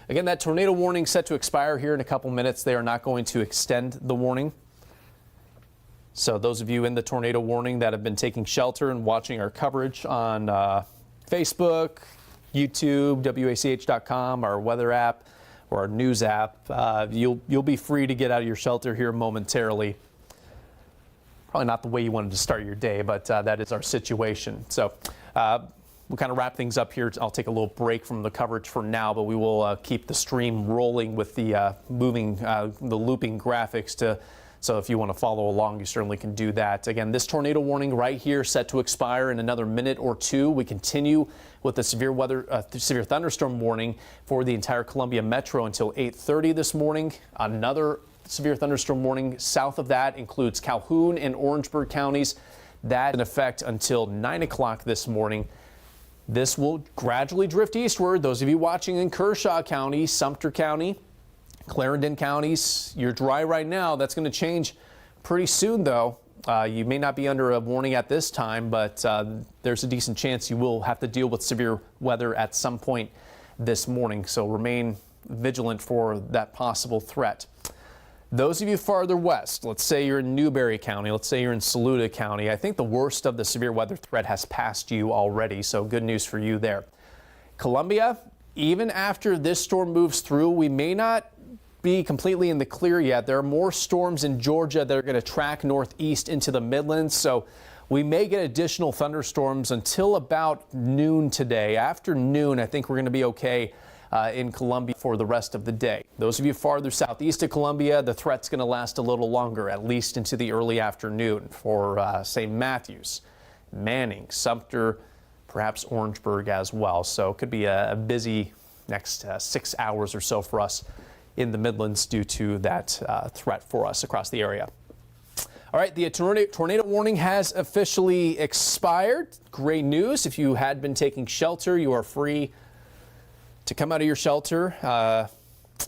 [SPEAKER 1] Again, that tornado warning set to expire here in a couple minutes. They are not going to extend the warning. So those of you in the tornado warning that have been taking shelter and watching our coverage on Facebook, YouTube, WACH.com, our weather app, or our news app, you'll be free to get out of your shelter here momentarily. Probably not the way you wanted to start your day, but that is our situation. So we'll kind of wrap things up here. I'll take a little break from the coverage for now, but we will keep the stream rolling with the looping graphics so if you want to follow along, you certainly can do that. Again, this tornado warning right here set to expire in another minute or two. We continue with the severe thunderstorm warning for the entire Columbia Metro until 8:30 this morning. Another severe thunderstorm warning south of that includes Calhoun and Orangeburg counties. That in effect until 9 o'clock this morning. This will gradually drift eastward. Those of you watching in Kershaw County, Sumter County, Clarendon counties, you're dry right now. That's going to change pretty soon, though. You may not be under a warning at this time, but there's a decent chance you will have to deal with severe weather at some point this morning. So remain vigilant for that possible threat. Those of you farther west, let's say you're in Newberry County, let's say you're in Saluda County, I think the worst of the severe weather threat has passed you already, so good news for you there. Columbia, even after this storm moves through, we may not be completely in the clear yet. There are more storms in Georgia that are going to track northeast into the Midlands, so we may get additional thunderstorms until about noon today. After noon, I think we're going to be okay in Columbia for the rest of the day. Those of you farther southeast of Columbia, the threat's going to last a little longer, at least into the early afternoon for St. Matthews, Manning, Sumter, perhaps Orangeburg as well. So it could be a busy next 6 hours or so for us in the Midlands due to that threat for us across the area. All right, the tornado warning has officially expired. Great news. If you had been taking shelter, you are free to come out of your shelter.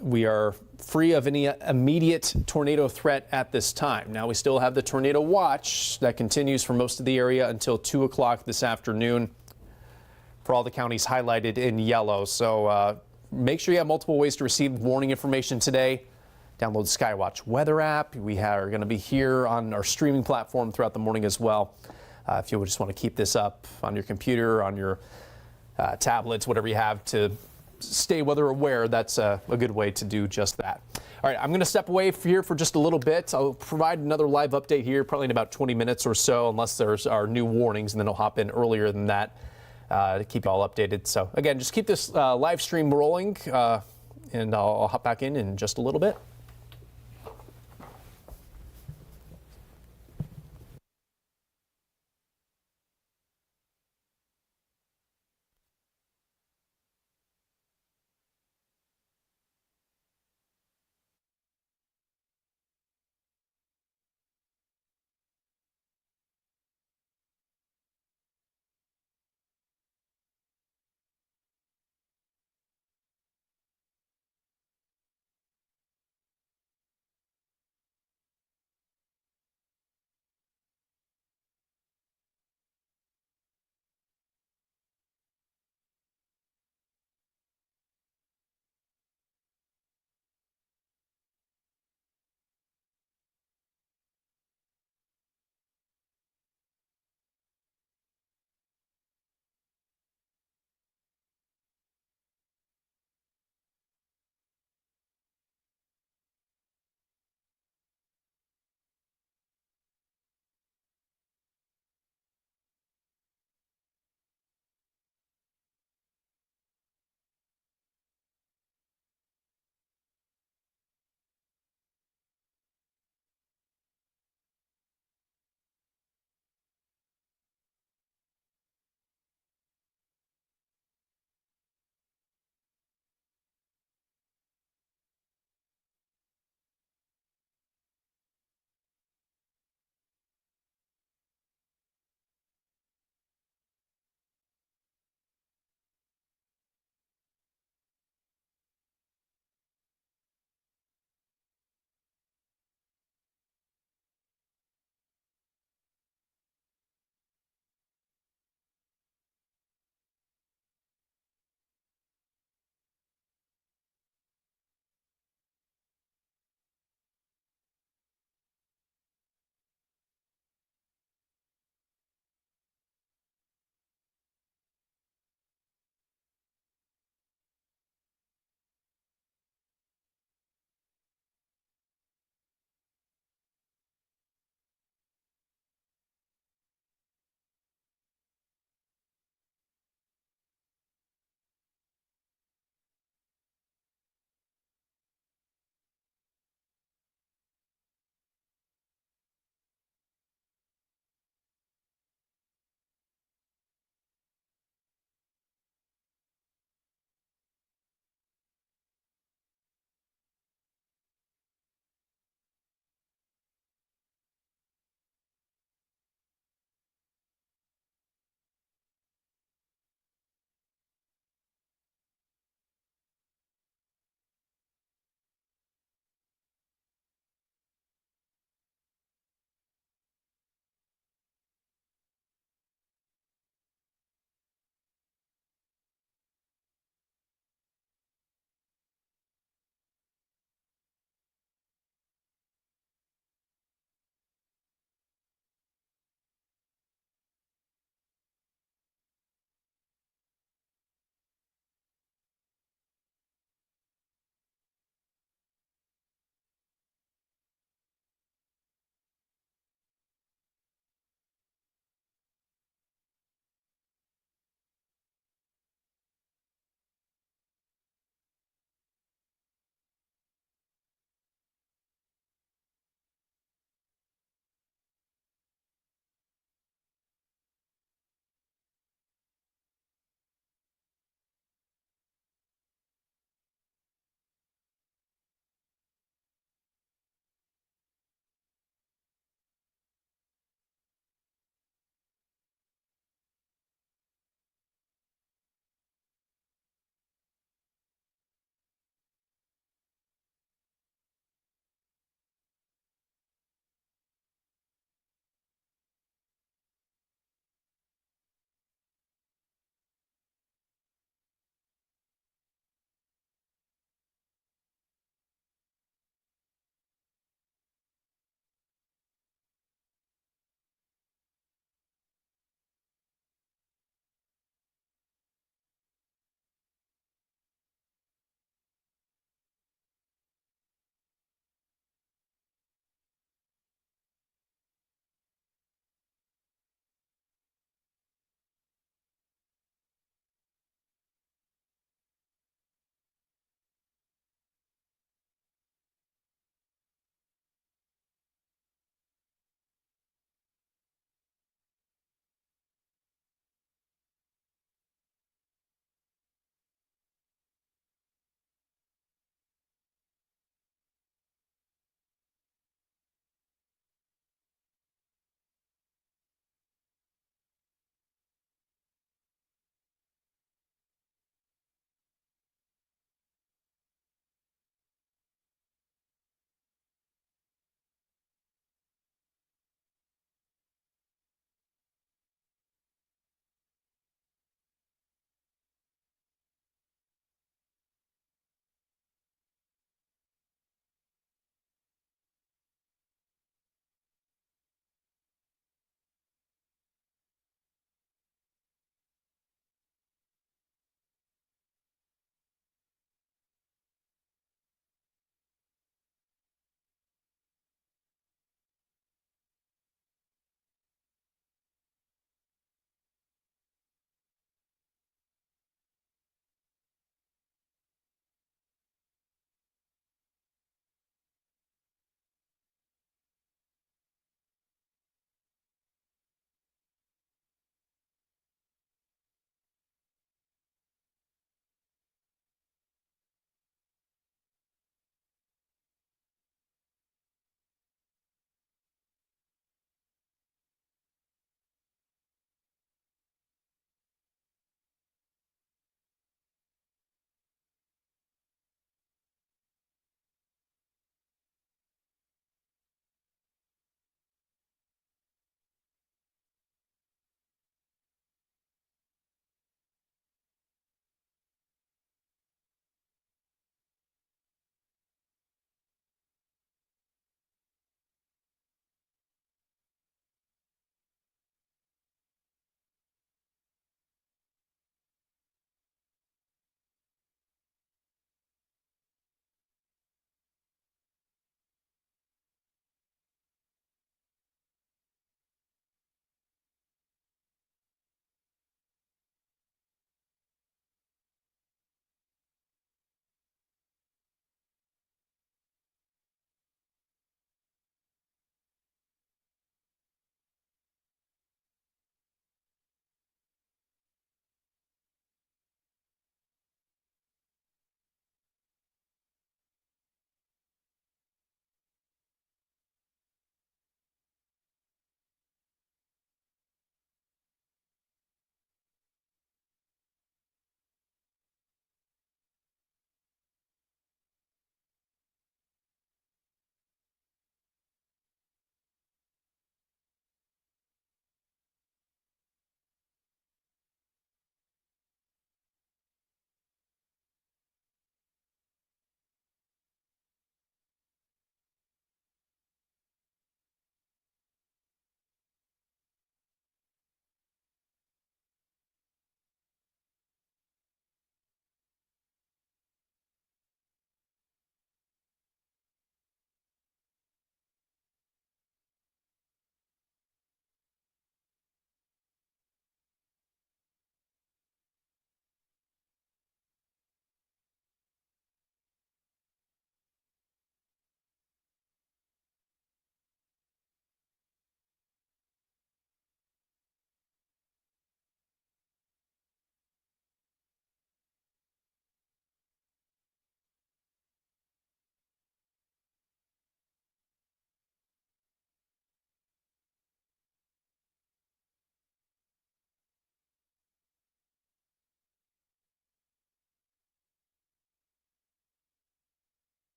[SPEAKER 1] We are free of any immediate tornado threat at this time. Now we still have the tornado watch that continues for most of the area until 2 o'clock this afternoon for all the counties highlighted in yellow. So make sure you have multiple ways to receive warning information today. Download the Skywatch weather app. We are going to be here on our streaming platform throughout the morning as well. If you just want to keep this up on your computer, on your tablets, whatever you have to stay weather aware, that's a good way to do just that. All right, I'm going to step away here for just a little bit. I'll provide another live update here, probably in about 20 minutes or so, unless there's our new warnings, and then I'll hop in earlier than that to keep you all updated. So again, just keep this live stream rolling, and I'll hop back in just a little bit.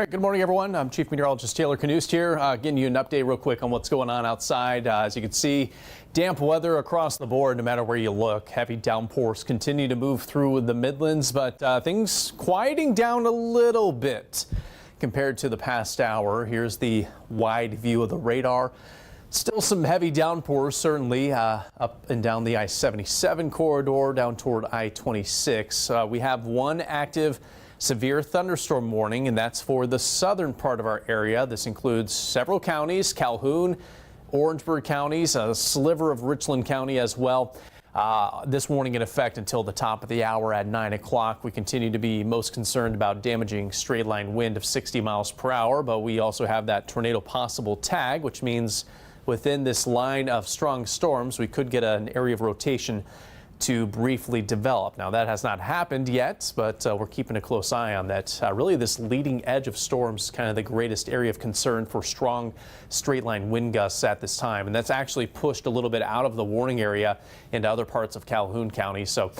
[SPEAKER 1] All right, good morning, everyone. I'm Chief Meteorologist Taylor Kanost here, getting you an update real quick on what's going on outside. As you can see, damp weather across the board, no matter where you look. Heavy downpours continue to move through the Midlands, but things quieting down a little bit compared to the past hour. Here's the wide view of the radar. Still some heavy downpours, certainly up and down the I-77 corridor, down toward I-26. We have one active severe thunderstorm warning, and that's for the southern part of our area. This includes several counties, Calhoun, Orangeburg counties, a sliver of Richland County as well. This warning in effect until the top of the hour at 9 o'clock. We continue to be most concerned about damaging straight line wind of 60 miles per hour, but we also have that tornado possible tag, which means within this line of strong storms, we could get an area of rotation to briefly develop. Now, that has not happened yet, but we're keeping a close eye on that. Really, this leading edge of storms, kind of the greatest area of concern for strong straight line wind gusts at this time. And that's actually pushed a little bit out of the warning area into other parts of Calhoun County. So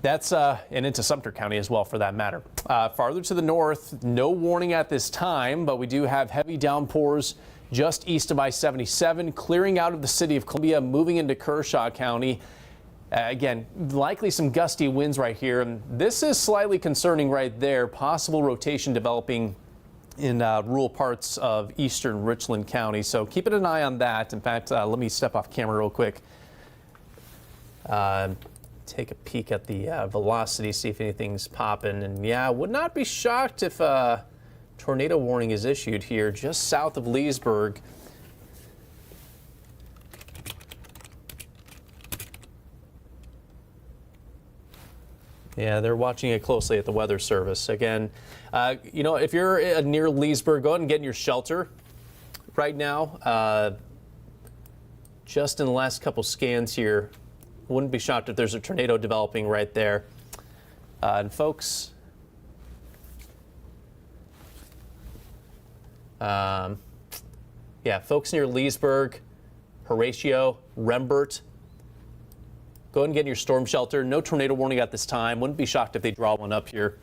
[SPEAKER 1] that's and into Sumter County as well, for that matter. Farther to the north, no warning at this time, but we do have heavy downpours just east of I-77, clearing out of the city of Columbia, moving into Kershaw County. Again, likely some gusty winds right here, and this is slightly concerning right there. Possible rotation developing in rural parts of eastern Richland County, so keeping an eye on that. In fact, let me step off camera real quick. Take a peek at the velocity, see if anything's popping, and yeah, would not be shocked if a tornado warning is issued here just south of Leesburg. Yeah, they're watching it closely at the Weather Service. Again, you know, if you're near Leesburg, go ahead and get in your shelter right now. Just in the last couple scans here, wouldn't be shocked if there's a tornado developing right there. And folks, yeah, folks near Leesburg, Horatio, Rembert, go ahead and get in your storm shelter. No tornado warning at this time. Wouldn't be shocked if they draw one up here.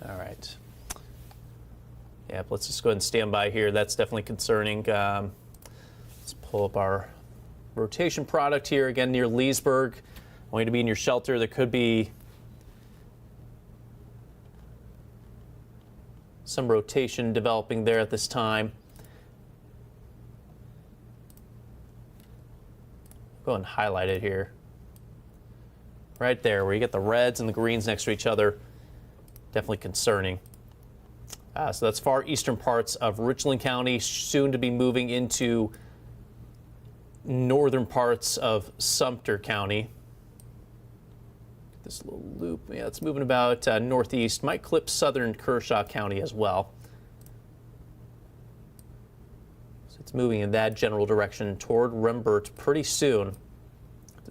[SPEAKER 1] All right. Yeah, let's just go ahead and stand by here. That's definitely concerning. Let's pull up our rotation product here again near Leesburg. I want you to be in your shelter. There could be some rotation developing there at this time. Go ahead and highlight it here. Right there, where you get the reds and the greens next to each other. Definitely concerning. So that's far eastern parts of Richland County, soon to be moving into northern parts of Sumter County. This little loop, yeah, it's moving about northeast, might clip southern Kershaw County as well. So it's moving in that general direction toward Rembert pretty soon.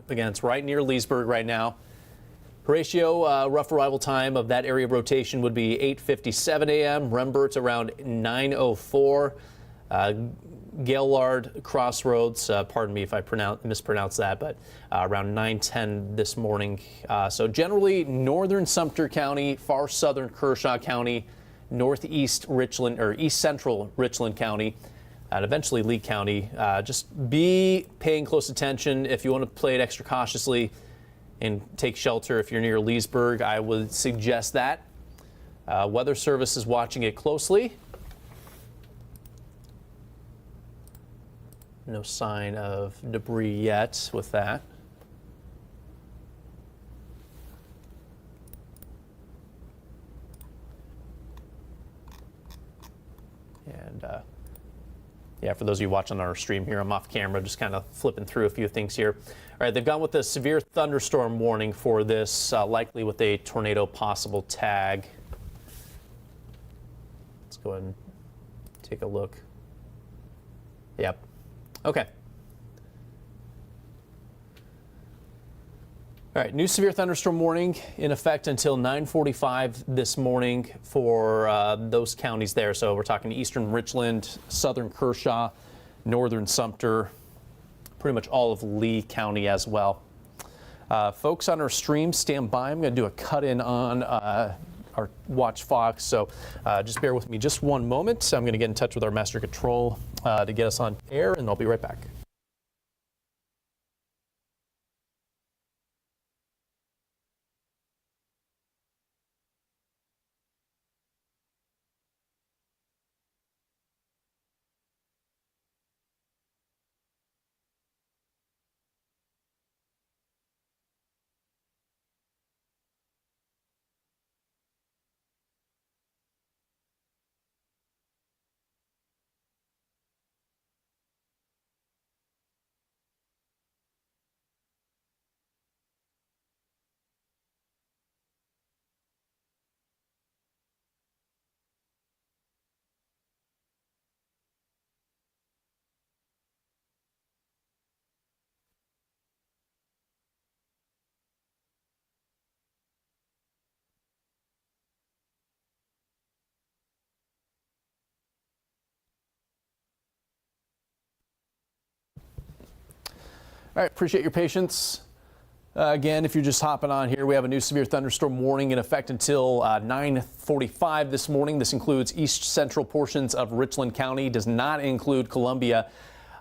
[SPEAKER 1] Again, it's right near Leesburg right now. Horatio, rough arrival time of that area of rotation would be 8:57 a.m. Rembert's around 9:04. Gaillard Crossroads, pardon me if I mispronounce that, but around 9:10 this morning. So generally northern Sumter County, far southern Kershaw County, northeast Richland, or east central Richland County, and eventually Lee County. Just be paying close attention. If you want to play it extra cautiously and take shelter if you're near Leesburg, I would suggest that. Weather Service is watching it closely. No sign of debris yet with that. And yeah, for those of you watching on our stream here, I'm off camera, just kind of flipping through a few things here. All right, they've gone with a severe thunderstorm warning for this, likely with a tornado possible tag. Let's go ahead and take a look. Yep. Okay. All right, new severe thunderstorm warning in effect until 9:45 this morning for those counties there. So we're talking eastern Richland, southern Kershaw, northern Sumter, pretty much all of Lee County as well. Folks on our stream, stand by. I'm going to do a cut-in on our watch Fox, so just bear with me just one moment. I'm going to get in touch with our master control to get us on air, and I'll be right back. All right, appreciate your patience. Again, if you're just hopping on here, we have a new severe thunderstorm warning in effect until 9:45 this morning. This includes east central portions of Richland County, does not include Columbia,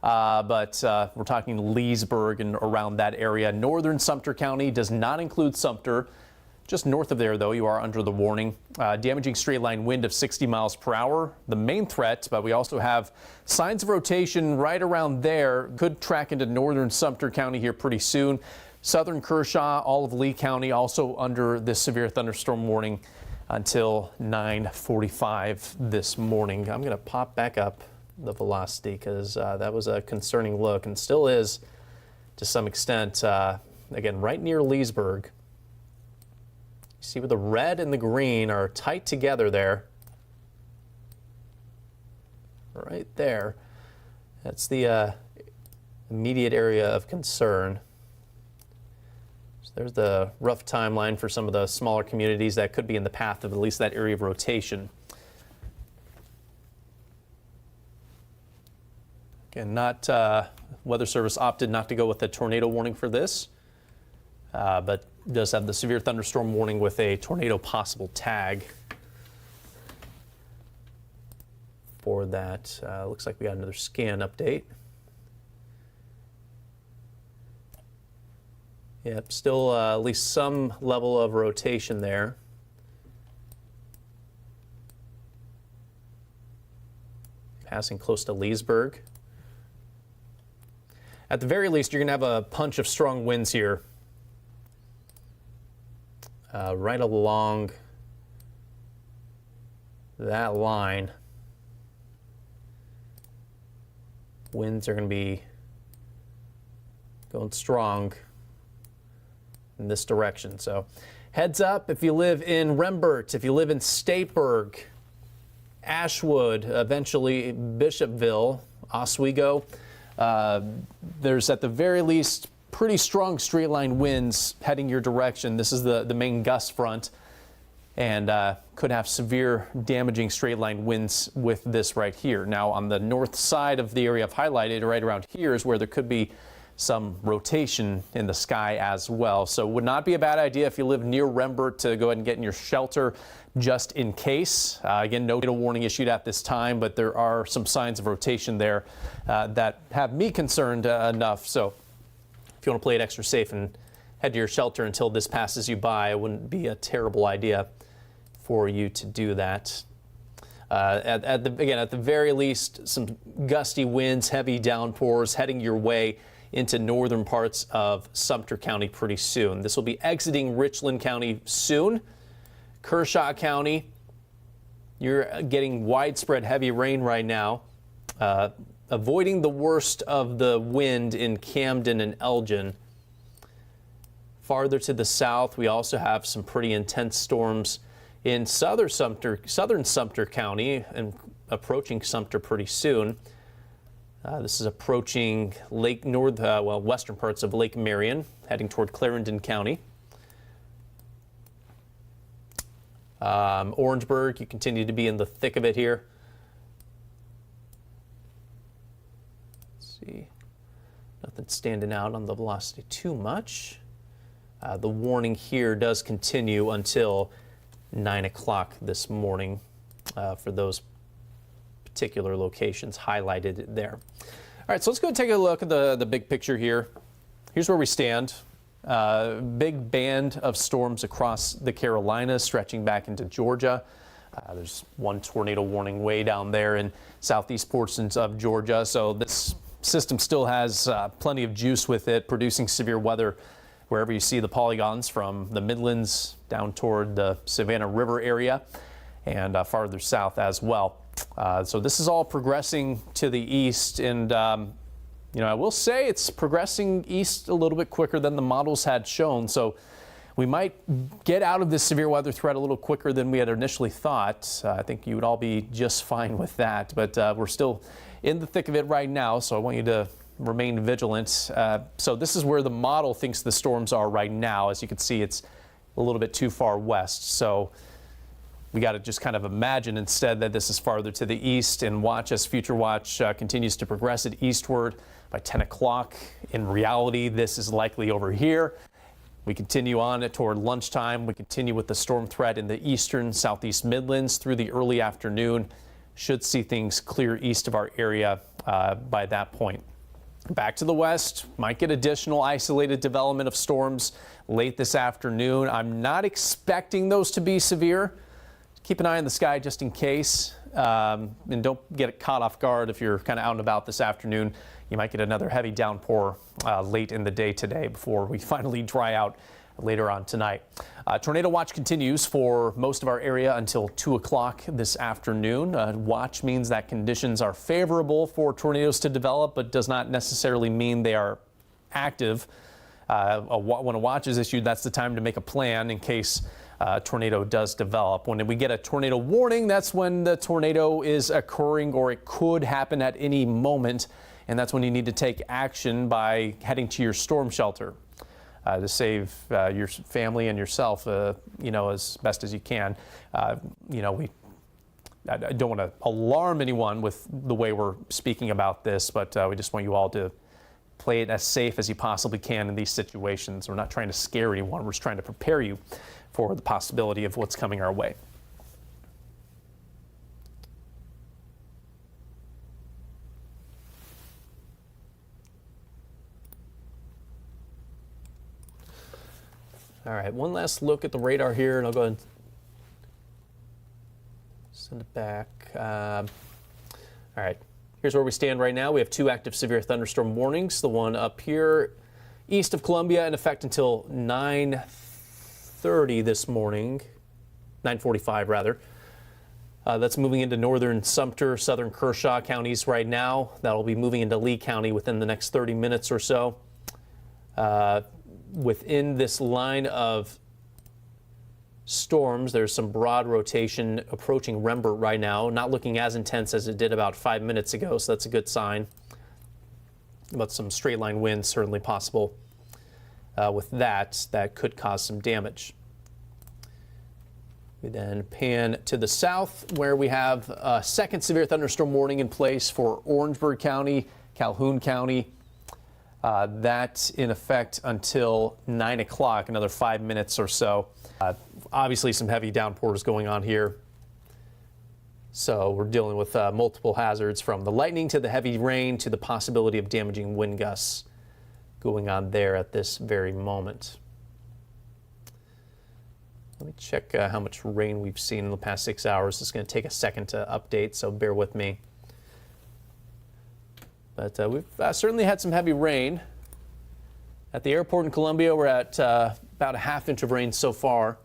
[SPEAKER 1] but we're talking Leesburg and around that area. Northern Sumter County does not include Sumter. Just north of there, though, you are under the warning. Damaging straight line wind of 60 miles per hour. The main threat, but we also have signs of rotation right around there. Could track into northern Sumter County here pretty soon. Southern Kershaw, all of Lee County also under this severe thunderstorm warning until 9:45 this morning. I'm going to pop back up the velocity because that was a concerning look and still is to some extent. Again, right near Leesburg. You see where the red and the green are tight together there. Right there. That's the immediate area of concern. So there's the rough timeline for some of the smaller communities that could be in the path of at least that area of rotation. Again, Weather Service opted not to go with a tornado warning for this, but does have the severe thunderstorm warning with a tornado possible tag for that. Looks like we got another scan update. Yep, still at least some level of rotation there. Passing close to Leesburg. At the very least, you're going to have a punch of strong winds here. Right along that line. Winds are going to be going strong in this direction. So heads up if you live in Rembert, if you live in Stateburg, Ashwood, eventually Bishopville, Oswego. There's at the very least pretty strong straight line winds heading your direction. This is the main gust front and could have severe damaging straight line winds with this right here. Now on the north side of the area I've highlighted right around here is where there could be some rotation in the sky as well. So would not be a bad idea if you live near Rembert to go ahead and get in your shelter just in case. Again, no tornado warning issued at this time, but there are some signs of rotation there that have me concerned enough. So if you want to play it extra safe and head to your shelter until this passes you by, it wouldn't be a terrible idea for you to do that. At the very least, some gusty winds, heavy downpours heading your way into northern parts of Sumter County pretty soon. This will be exiting Richland County soon. Kershaw County, you're getting widespread heavy rain right now. Avoiding the worst of the wind in Camden and Elgin. Farther to the south, we also have some pretty intense storms in southern Sumter County and approaching Sumter pretty soon. This is approaching western parts of Lake Marion, heading toward Clarendon County. Orangeburg, you continue to be in the thick of it here. Let's see, nothing standing out on the velocity too much. The warning here does continue until 9 o'clock this morning for those particular locations highlighted there. All right, so let's go and take a look at the big picture here. Here's where we stand. Big band of storms across the Carolinas stretching back into Georgia. There's one tornado warning way down there in southeast portions of Georgia. So this system still has plenty of juice with it, producing severe weather wherever you see the polygons from the Midlands down toward the Savannah River area and farther south as well. So this is all progressing to the east, and I will say it's progressing east a little bit quicker than the models had shown. So we might get out of this severe weather threat a little quicker than we had initially thought. I think you would all be just fine with that, but we're still in the thick of it right now, so I want you to remain vigilant. So this is where the model thinks the storms are right now. As you can see, it's a little bit too far west. So we got to just kind of imagine instead that this is farther to the east and watch as Future Watch continues to progress it eastward by 10 o'clock. In reality, this is likely over here. We continue on toward lunchtime. We continue with the storm threat in the eastern southeast Midlands through the early afternoon. Should see things clear east of our area by that point. Back to the west, might get additional isolated development of storms late this afternoon. I'm not expecting those to be severe. Keep an eye on the sky just in case, and don't get caught off guard if you're kind of out and about this afternoon. You might get another heavy downpour late in the day today before we finally dry out later on tonight. Tornado watch continues for most of our area until 2 o'clock this afternoon. Watch means that conditions are favorable for tornadoes to develop, but does not necessarily mean they are active. When a watch is issued, that's the time to make a plan in case a tornado does develop. When we get a tornado warning, that's when the tornado is occurring or it could happen at any moment. And that's when you need to take action by heading to your storm shelter to save your family and yourself, as best as you can. I don't want to alarm anyone with the way we're speaking about this, but we just want you all to play it as safe as you possibly can in these situations. We're not trying to scare anyone. We're just trying to prepare you for the possibility of what's coming our way. All right, one last look at the radar here, and I'll go ahead and send it back. All right, here's where we stand right now. We have 2 active severe thunderstorm warnings. The one up here east of Columbia in effect until 9:30 this morning, 9:45 rather. That's moving into northern Sumter, southern Kershaw counties right now. That'll be moving into Lee County within the next 30 minutes or so. Within this line of storms, there's some broad rotation approaching Rembert right now, not looking as intense as it did about 5 minutes ago, so that's a good sign. But some straight line winds certainly possible with that could cause some damage. We then pan to the south where we have a second severe thunderstorm warning in place for Orangeburg County, Calhoun County. That's in effect until 9 o'clock, another 5 minutes or so. Obviously some heavy downpours going on here. So we're dealing with multiple hazards from the lightning to the heavy rain to the possibility of damaging wind gusts going on there at this very moment. Let me check how much rain we've seen in the past 6 hours. It's going to take a second to update, so bear with me. But we've certainly had some heavy rain. At the airport in Columbia, we're at about a ½ inch of rain so far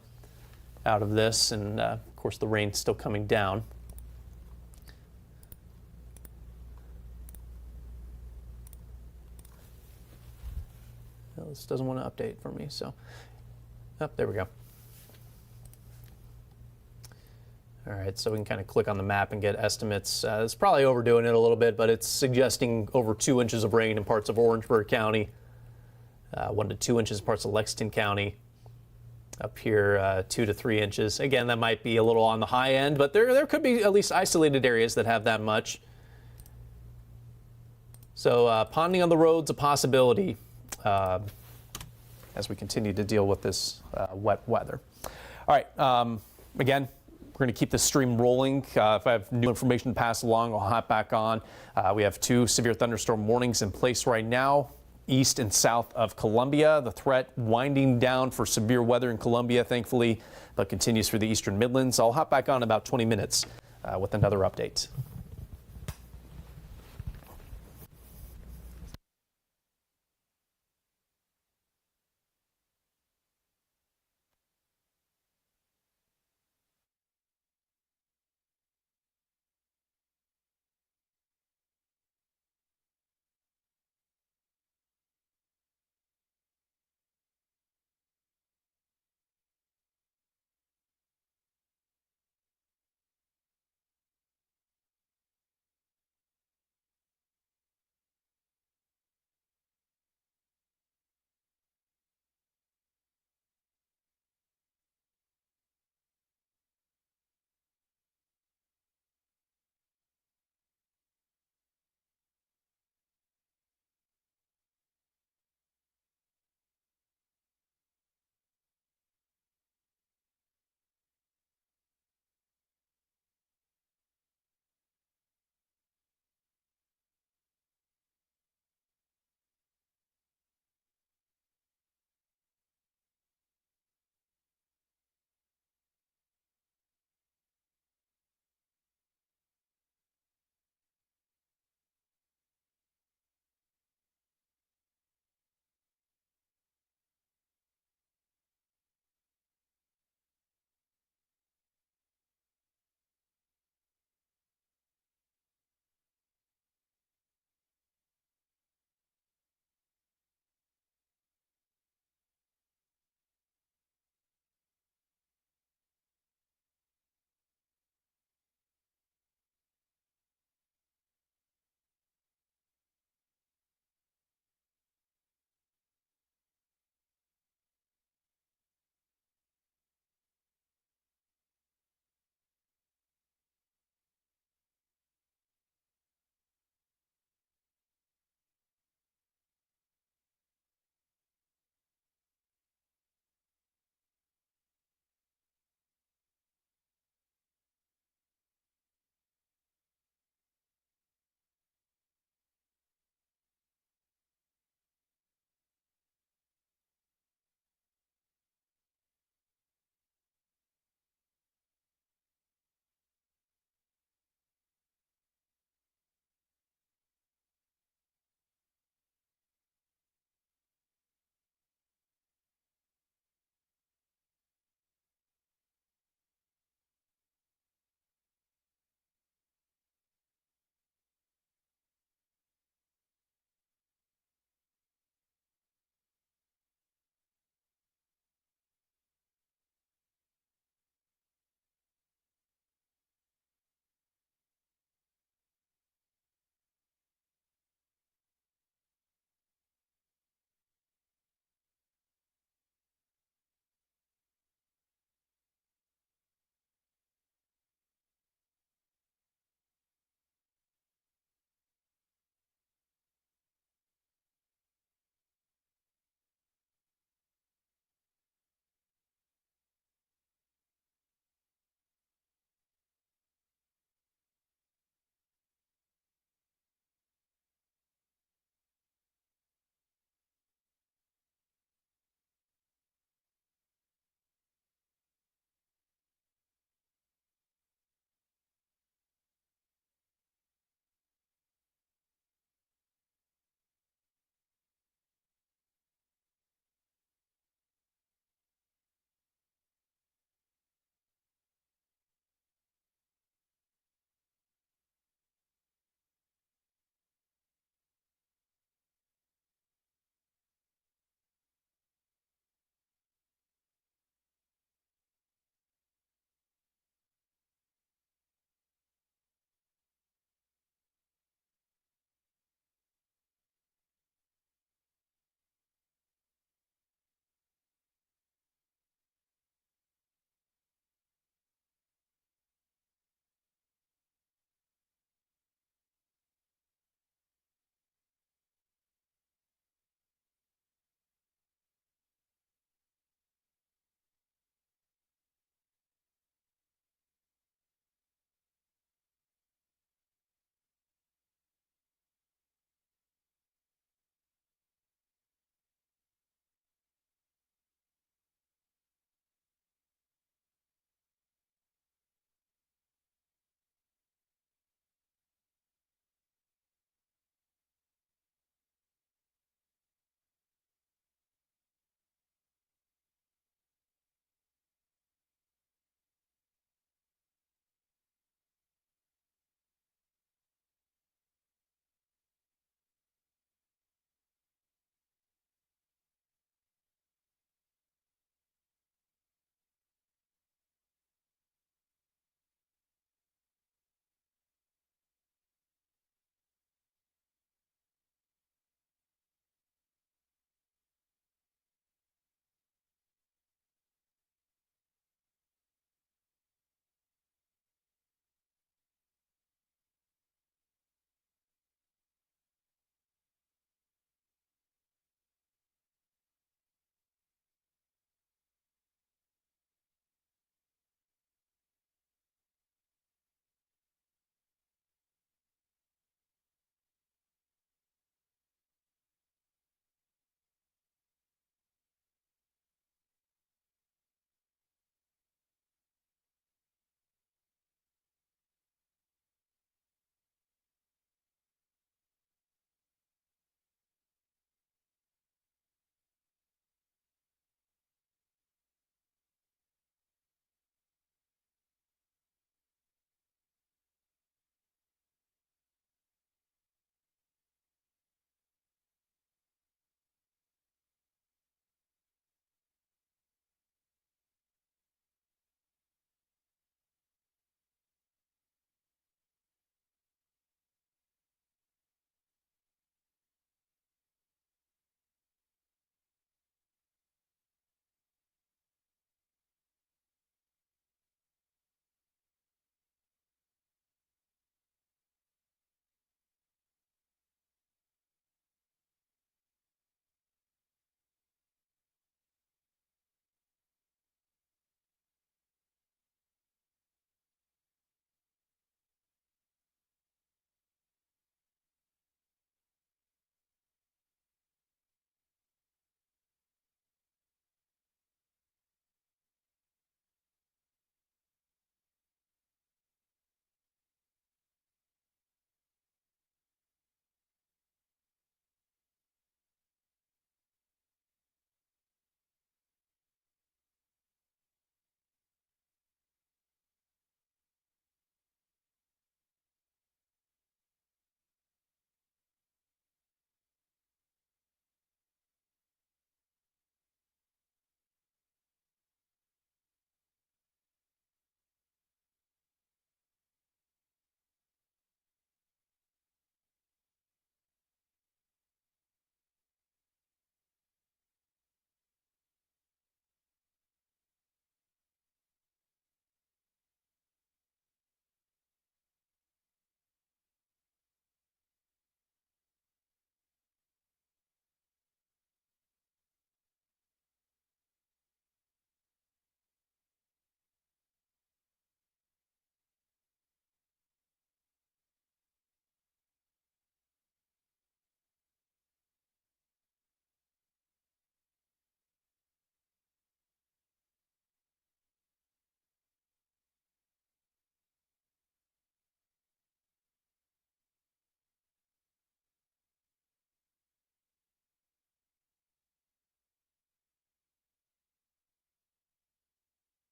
[SPEAKER 1] out of this, and of course the rain's still coming down. Well, this doesn't want to update for me, so there we go. All right, so we can kind of click on the map and get estimates. It's probably overdoing it a little bit, but it's suggesting over 2 inches of rain in parts of Orangeburg County, 1 to 2 inches in parts of Lexington County. Up here, 2 to 3 inches. Again, that might be a little on the high end, but there could be at least isolated areas that have that much. So ponding on the road's a possibility as we continue to deal with this wet weather. All right, again, we're going to keep the stream rolling. If I have new information to pass along, I'll hop back on. We have 2 severe thunderstorm warnings in place right now, east and south of Columbia. The threat winding down for severe weather in Columbia, thankfully, but continues for the eastern Midlands. I'll hop back on in about 20 minutes with another update.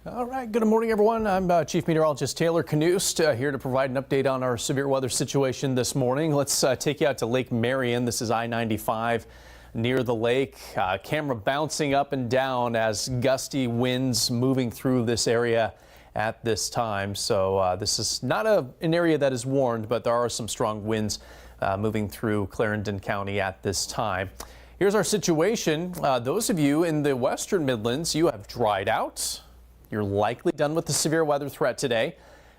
[SPEAKER 1] All right, good morning, everyone. I'm Chief Meteorologist Taylor Kanost here to provide an update on our severe weather situation this morning. Let's take you out to Lake Marion. This is I-95 near the lake. Camera bouncing up and down as gusty winds moving through this area at this time. So this is not an area that is warned, but there are some strong winds moving through Clarendon County at this time. Here's our situation. Those of you in the western Midlands, you have dried out. You're likely done with the severe weather threat today,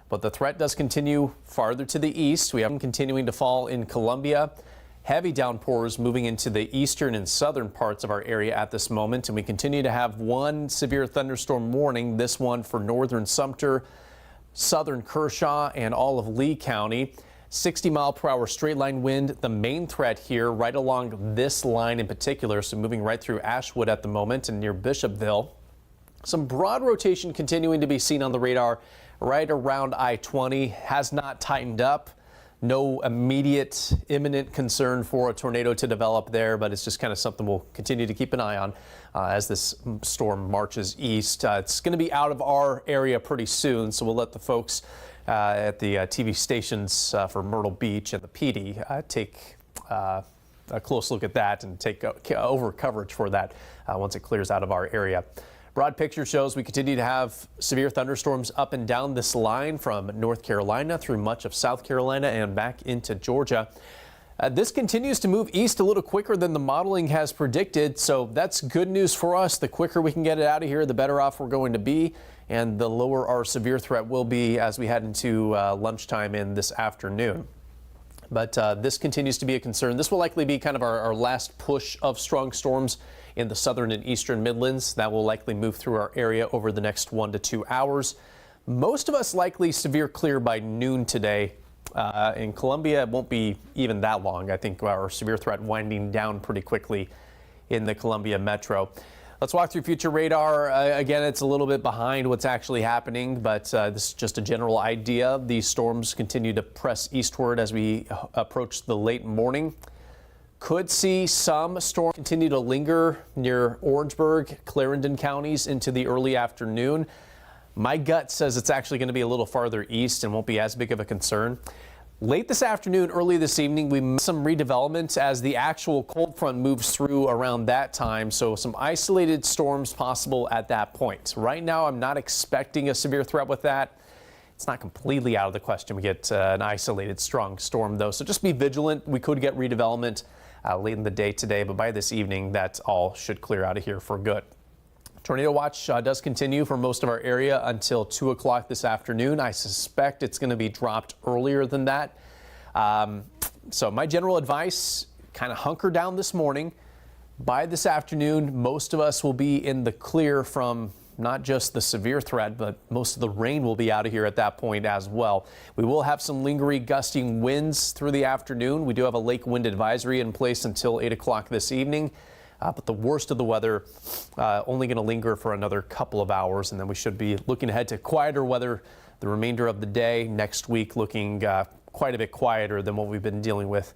[SPEAKER 1] but the threat does continue farther to the east. We have them continuing to fall in Columbia. Heavy downpours moving into the eastern and southern parts of our area at this moment, and we continue to have one severe thunderstorm warning, this one for northern Sumter, southern Kershaw, and all of Lee County. 60-mile-per-hour straight-line wind, the main threat here right along this line in particular, so moving right through Ashwood at the moment and near Bishopville. Some broad rotation continuing to be seen on the radar right around I-20. Has not tightened up. No immediate imminent concern for a tornado to develop there, but it's just kind of something we'll continue to keep an eye on as this storm marches east. It's going to be out of our area pretty soon, so we'll let the folks at the TV stations for Myrtle Beach and the PD take a close look at that and take over coverage for that once it clears out of our area. Broad picture shows we continue to have severe thunderstorms up and down this line from North Carolina through much of South Carolina and back into Georgia. This continues to move east a little quicker than the modeling has predicted, so that's good news for us. The quicker we can get it out of here, the better off we're going to be, and the lower our severe threat will be as we head into lunchtime in this afternoon. But this continues to be a concern. This will likely be kind of our last push of strong storms in the southern and eastern Midlands. That will likely move through our area over the next 1 to 2 hours. Most of us likely severe clear by noon today. In Columbia, it won't be even that long. I think our severe threat winding down pretty quickly in the Columbia metro. Let's walk through future radar. Again, it's a little bit behind what's actually happening, but this is just a general idea. These storms continue to press eastward as we approach the late morning. Could see some storm continue to linger near Orangeburg, Clarendon counties into the early afternoon. My gut says it's actually going to be a little farther east and won't be as big of a concern. Late this afternoon, early this evening, we missed some redevelopment as the actual cold front moves through around that time, so some isolated storms possible at that point. Right now, I'm not expecting a severe threat with that. It's not completely out of the question we get an isolated strong storm, though, so just be vigilant. We could get redevelopment late in the day today, but by this evening, that all should clear out of here for good. Tornado watch does continue for most of our area until 2 o'clock this afternoon. I suspect it's going to be dropped earlier than that. So my general advice, kind of hunker down this morning. By this afternoon, most of us will be in the clear from not just the severe threat, but most of the rain will be out of here at that point as well. We will have some lingering gusting winds through the afternoon. We do have a lake wind advisory in place until 8 o'clock this evening. But the worst of the weather only going to linger for another couple of hours, and then we should be looking ahead to quieter weather the remainder of the day. Next week looking quite a bit quieter than what we've been dealing with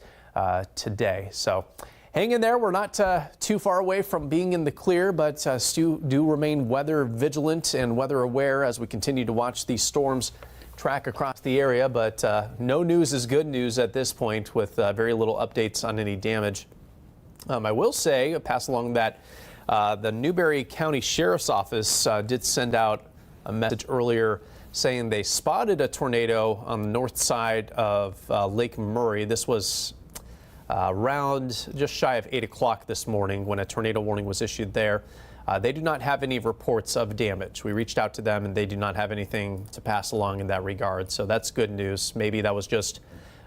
[SPEAKER 1] today. So hang in there. We're not too far away from being in the clear, but do remain weather vigilant and weather aware as we continue to watch these storms track across the area. But no news is good news at this point, with very little updates on any damage. I will say, pass along that the Newberry County Sheriff's Office did send out a message earlier saying they spotted a tornado on the north side of Lake Murray. This was around just shy of 8 o'clock this morning when a tornado warning was issued there. They do not have any reports of damage. We reached out to them and they do not have anything to pass along in that regard. So that's good news. Maybe that was just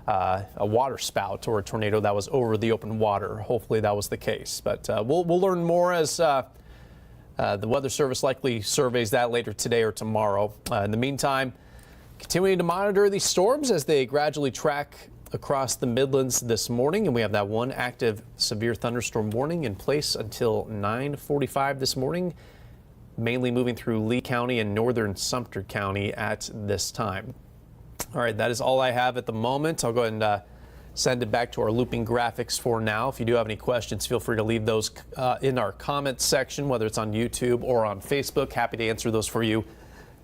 [SPEAKER 1] a water spout or a tornado that was over the open water. Hopefully that was the case, but we'll learn more as the Weather Service likely surveys that later today or tomorrow. In the meantime, continuing to monitor these storms as they gradually track across the Midlands this morning, and we have that one active severe thunderstorm warning in place until 9:45 this morning, mainly moving through Lee County and northern Sumter County at this time. All right, that is all I have at the moment. I'll go ahead and send it back to our looping graphics for now. If you do have any questions, feel free to leave those in our comments section, whether it's on YouTube or on Facebook. Happy to answer those for you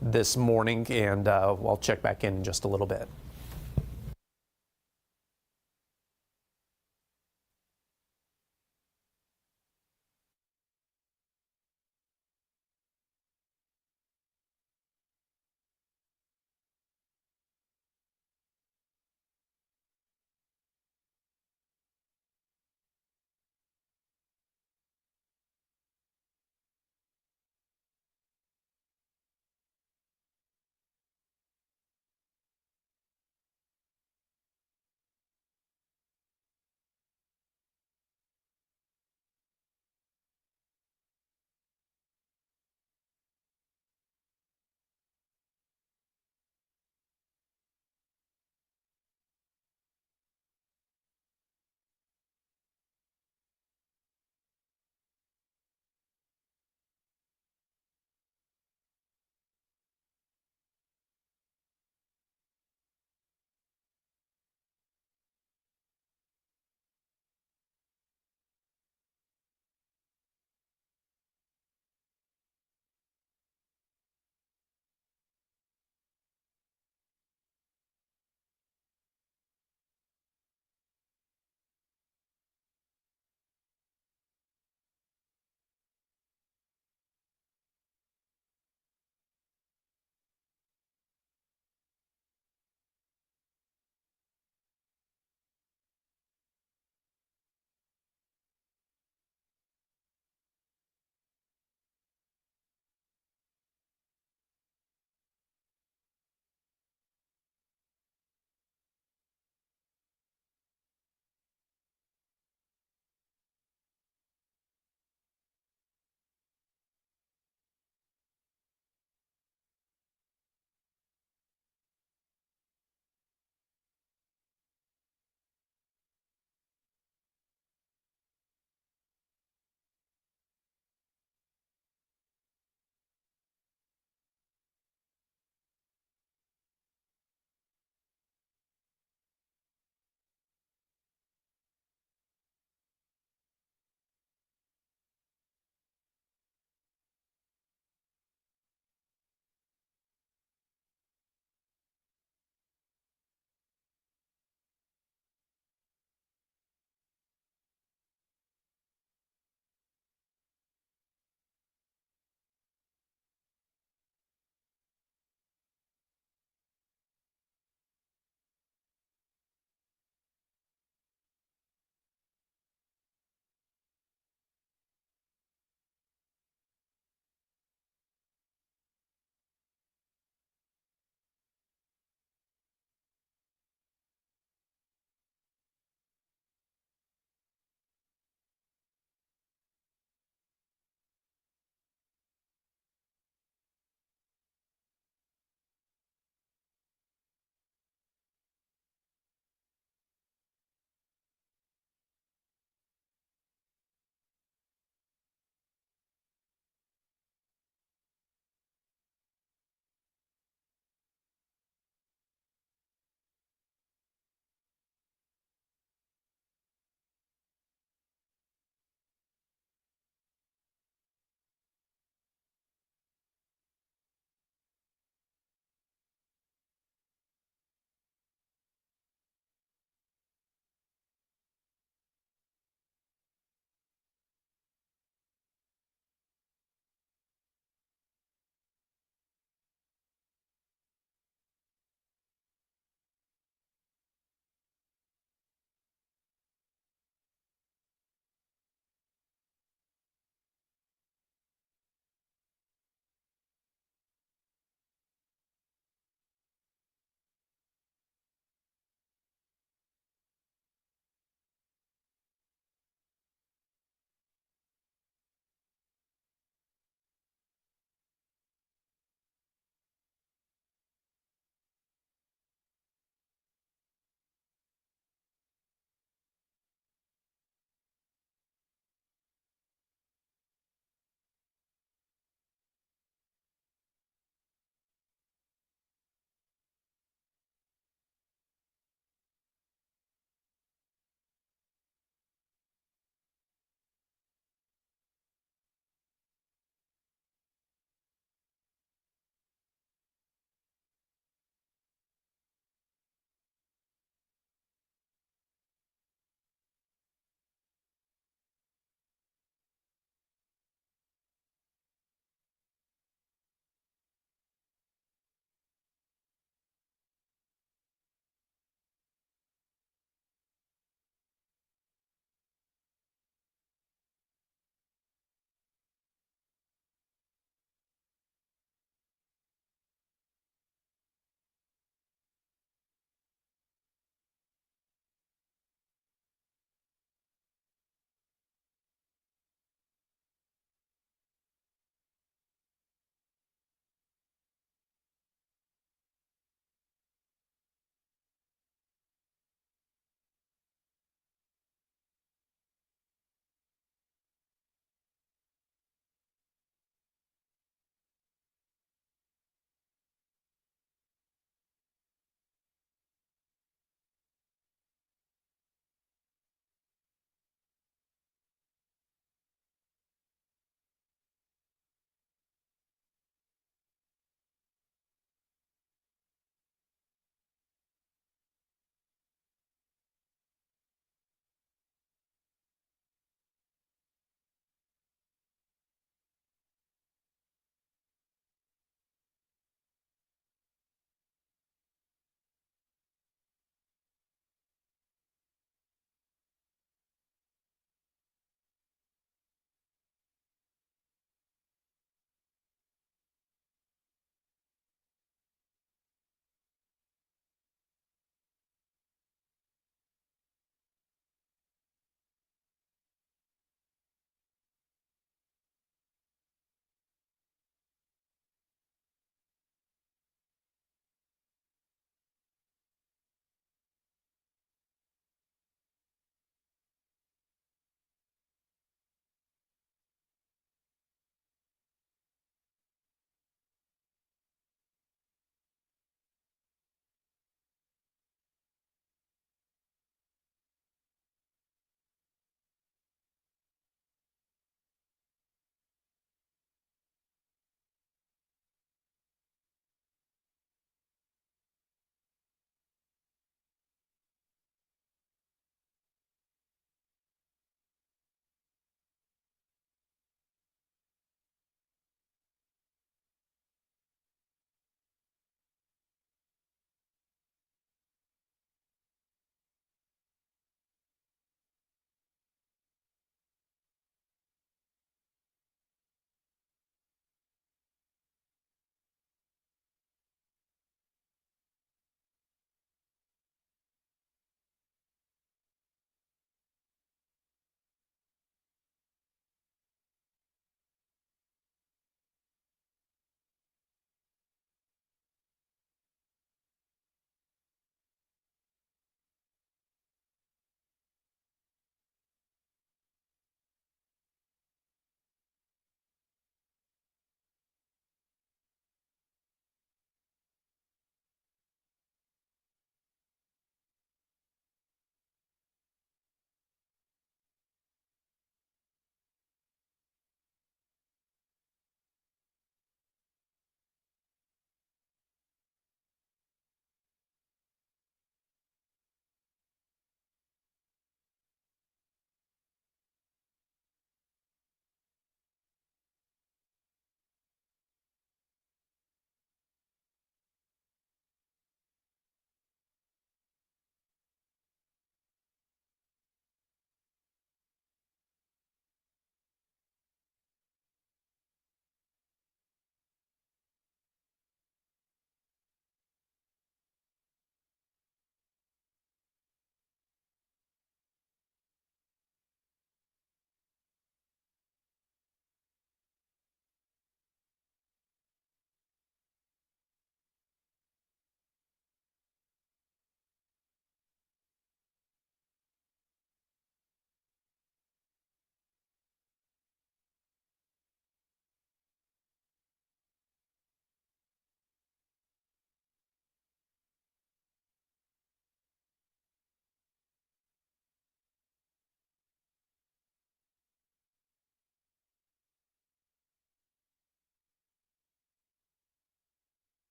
[SPEAKER 1] this morning, and I'll check back in just a little bit.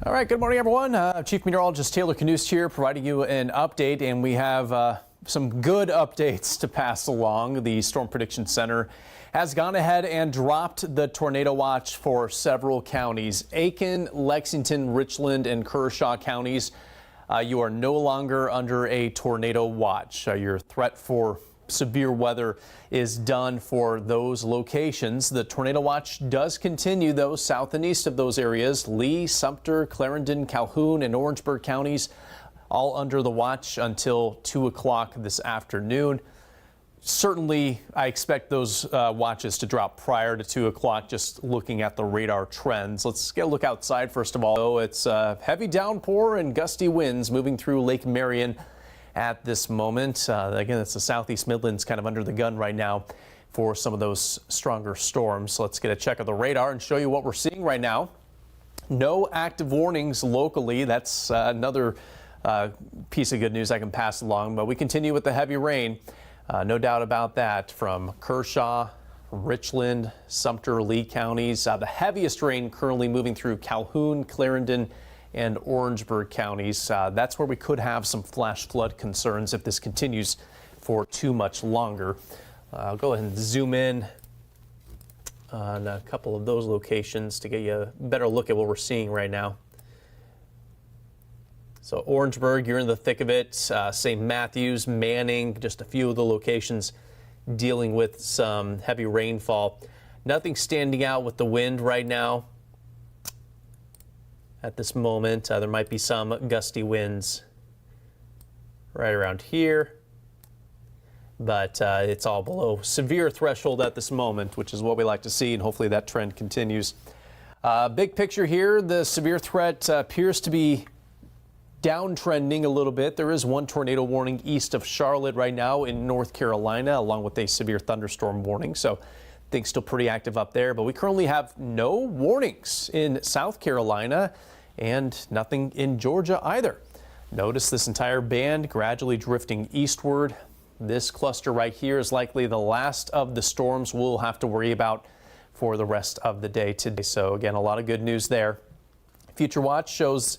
[SPEAKER 1] All right, good morning, everyone. Chief Meteorologist Taylor Kanost here providing you an update, and we have some good updates to pass along. The Storm Prediction Center has gone ahead and dropped the tornado watch for several counties. Aiken, Lexington, Richland, and Kershaw counties. You are no longer under a tornado watch. Your threat for severe weather is done for those locations. The tornado watch does continue, though, south and east of those areas. Lee, Sumter, Clarendon, Calhoun, and Orangeburg counties all under the watch until 2 o'clock this afternoon. Certainly, I expect those watches to drop prior to 2 o'clock, just looking at the radar trends. Let's get a look outside first of all. It's heavy downpour and gusty winds moving through Lake Marion at this moment. Again, it's the southeast Midlands kind of under the gun right now for some of those stronger storms. So let's get a check of the radar and show you what we're seeing right now. No active warnings locally. That's another piece of good news I can pass along, but we continue with the heavy rain. No doubt about that, from Kershaw, Richland, Sumter, Lee counties. The heaviest rain currently moving through Calhoun, Clarendon, and Orangeburg counties. That's where we could have some flash flood concerns if this continues for too much longer. I'll go ahead and zoom in on a couple of those locations to get you a better look at what we're seeing right now. So Orangeburg, you're in the thick of it. St. Matthews, Manning, just a few of the locations dealing with some heavy rainfall. Nothing standing out with the wind right now. At this moment, there might be some gusty winds right around here, but it's all below severe threshold at this moment, which is what we like to see, and hopefully that trend continues. Big picture here, the severe threat appears to be downtrending a little bit. There is one tornado warning east of Charlotte right now in North Carolina, along with a severe thunderstorm warning. So things still pretty active up there, but we currently have no warnings in South Carolina and nothing in Georgia either. Notice this entire band gradually drifting eastward. This cluster right here is likely the last of the storms we'll have to worry about for the rest of the day today. So again, a lot of good news there. Future watch shows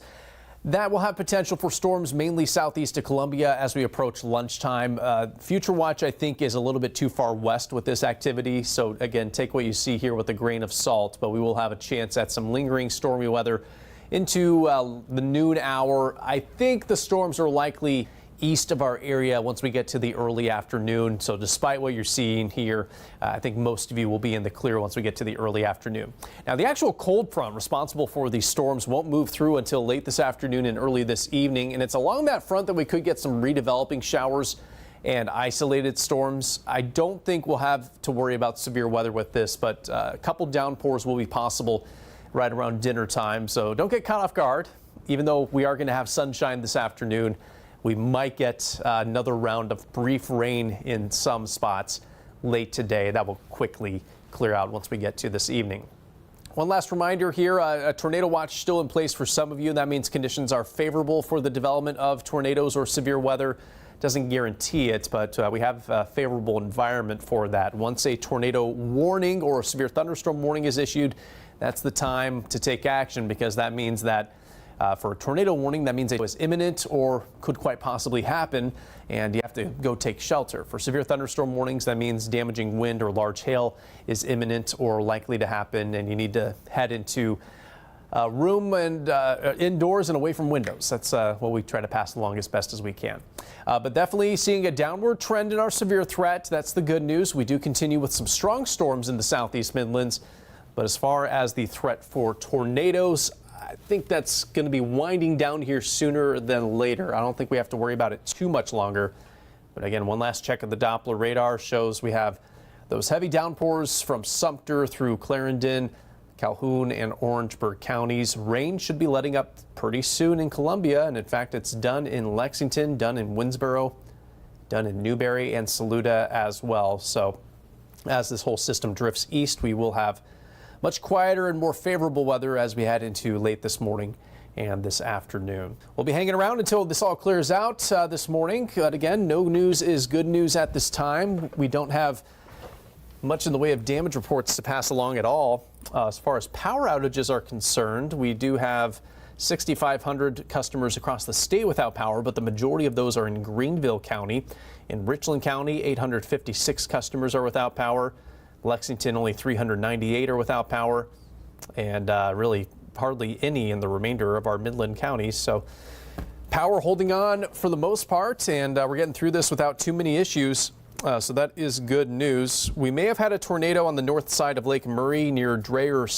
[SPEAKER 1] that will have potential for storms mainly southeast of Columbia as we approach lunchtime. Future watch, I think, is a little bit too far west with this activity. So again, take what you see here with a grain of salt, but we will have a chance at some lingering stormy weather into the noon hour. I think the storms are likely east of our area once we get to the early afternoon. So despite what you're seeing here, I think most of you will be in the clear once we get to the early afternoon. Now, the actual cold front responsible for these storms won't move through until late this afternoon and early this evening. And it's along that front that we could get some redeveloping showers and isolated storms. I don't think we'll have to worry about severe weather with this, but a couple downpours will be possible right around dinner time. So don't get caught off guard. Even though we are going to have sunshine this afternoon, we might get another round of brief rain in some spots late today. That will quickly clear out once we get to this evening. One last reminder here, a tornado watch still in place for some of you. That means conditions are favorable for the development of tornadoes or severe weather. Doesn't guarantee it, but we have a favorable environment for that. Once a tornado warning or a severe thunderstorm warning is issued, that's the time to take action, because that means that for a tornado warning, that means it was imminent or could quite possibly happen, and you have to go take shelter. For severe thunderstorm warnings, that means damaging wind or large hail is imminent or likely to happen, and you need to head into a room and indoors and away from windows. That's what we try to pass along as best as we can. But definitely seeing a downward trend in our severe threat. That's the good news. We do continue with some strong storms in the southeast Midlands. But as far as the threat for tornadoes, I think that's going to be winding down here sooner than later. I don't think we have to worry about it too much longer. But again, one last check of the Doppler radar shows we have those heavy downpours from Sumter through Clarendon, Calhoun, and Orangeburg counties. Rain should be letting up pretty soon in Columbia, and in fact, it's done in Lexington, done in Winsboro, done in Newberry and Saluda as well. So as this whole system drifts east, we will have much quieter and more favorable weather as we head into late this morning and this afternoon. We'll be hanging around until this all clears out this morning. But again, no news is good news at this time. We don't have much in the way of damage reports to pass along at all. As far as power outages are concerned, we do have 6,500 customers across the state without power, but the majority of those are in Greenville County. In Richland County, 856 customers are without power. Lexington, only 398 are without power, and really hardly any in the remainder of our Midland counties. So power holding on for the most part, and we're getting through this without too many issues. So that is good news. We may have had a tornado on the north side of Lake Murray near Dreher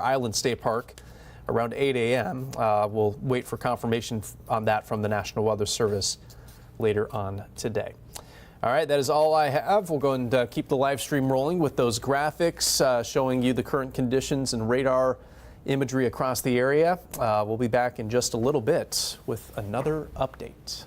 [SPEAKER 1] Island State Park around 8 a.m. We'll wait for confirmation on that from the National Weather Service later on today. All right, that is all I have. We'll go and keep the live stream rolling with those graphics showing you the current conditions and radar imagery across the area. We'll be back in just a little bit with another update.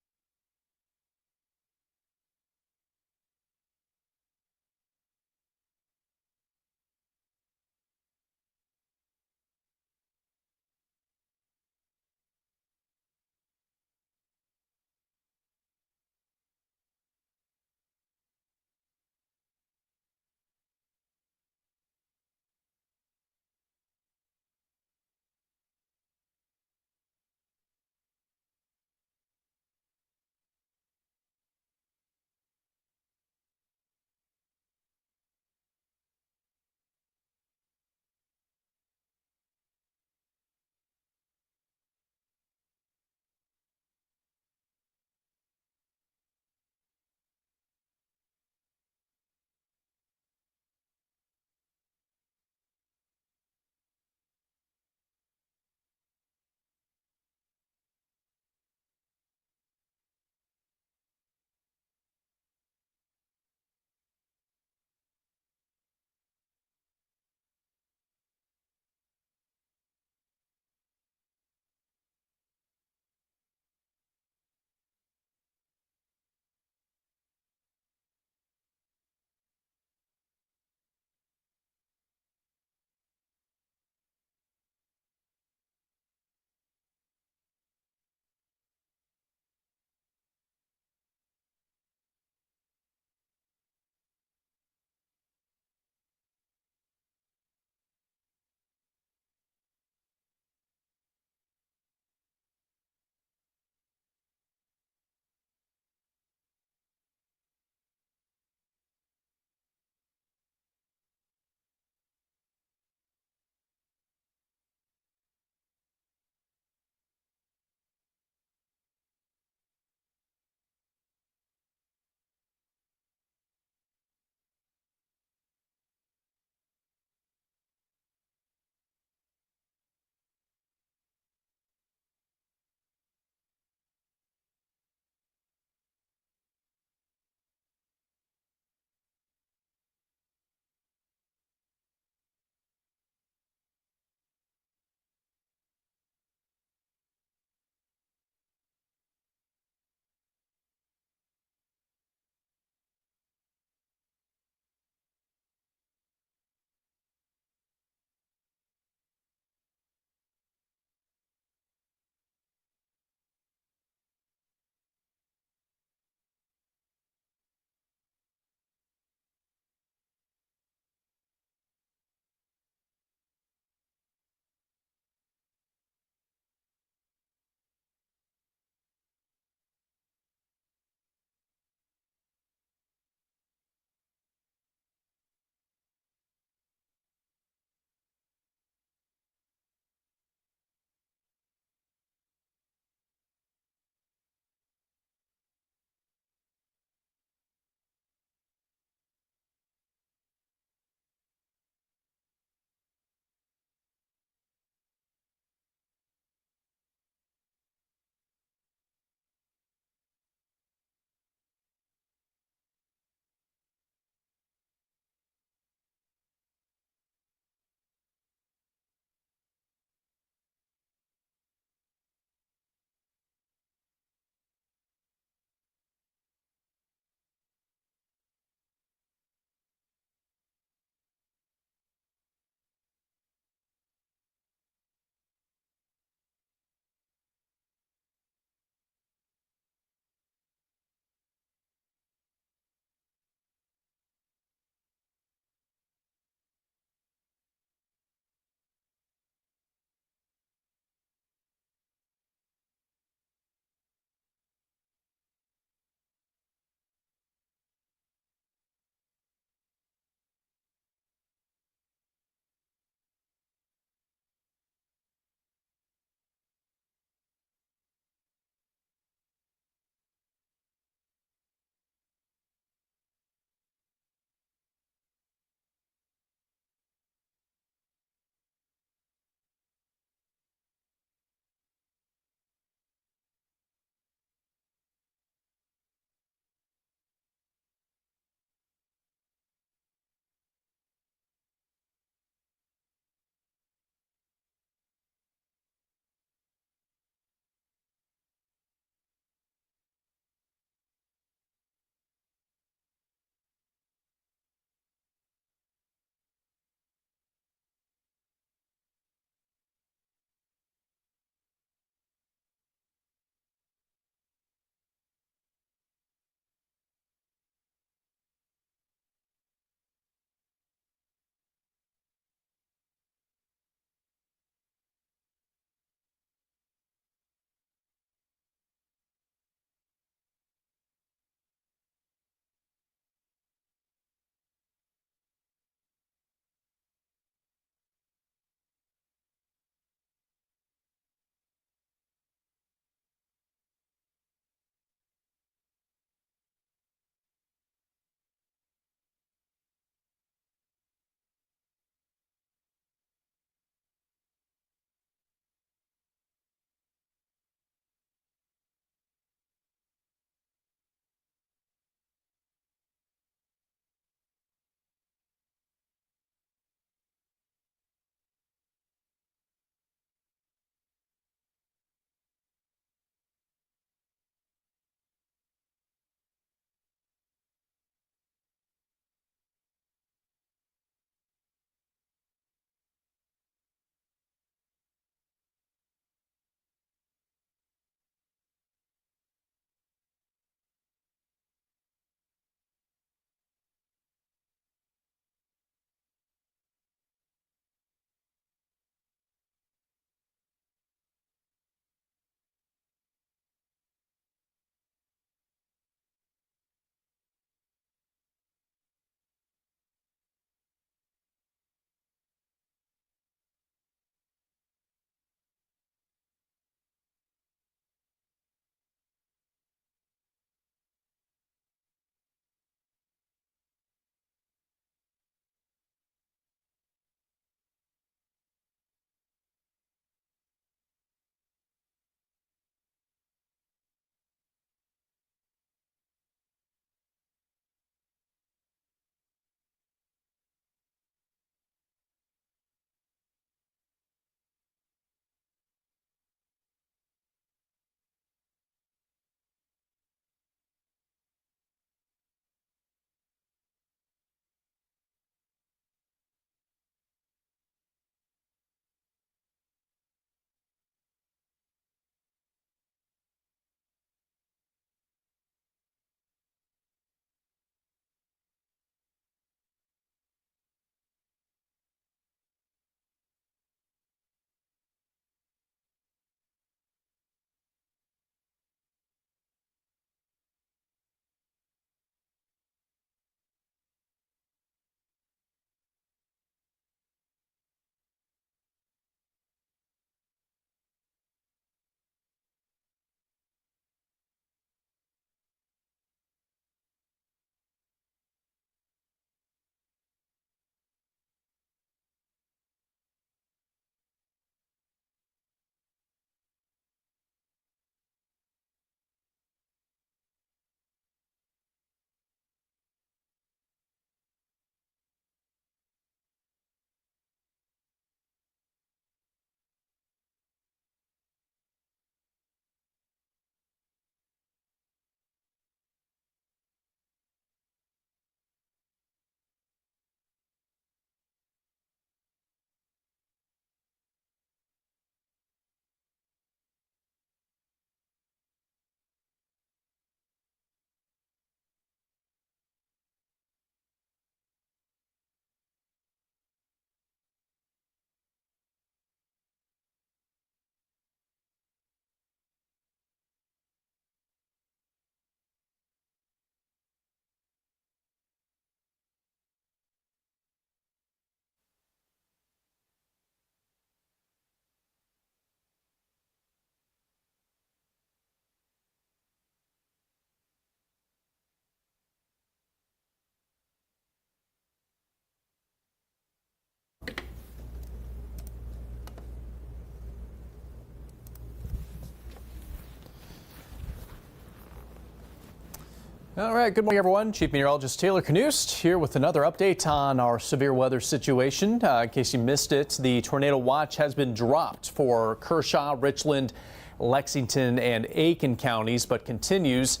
[SPEAKER 1] All right, good morning, everyone. Chief Meteorologist Taylor Kanost here with another update on our severe weather situation. In case you missed it, the tornado watch has been dropped for Kershaw, Richland, Lexington, and Aiken counties, but continues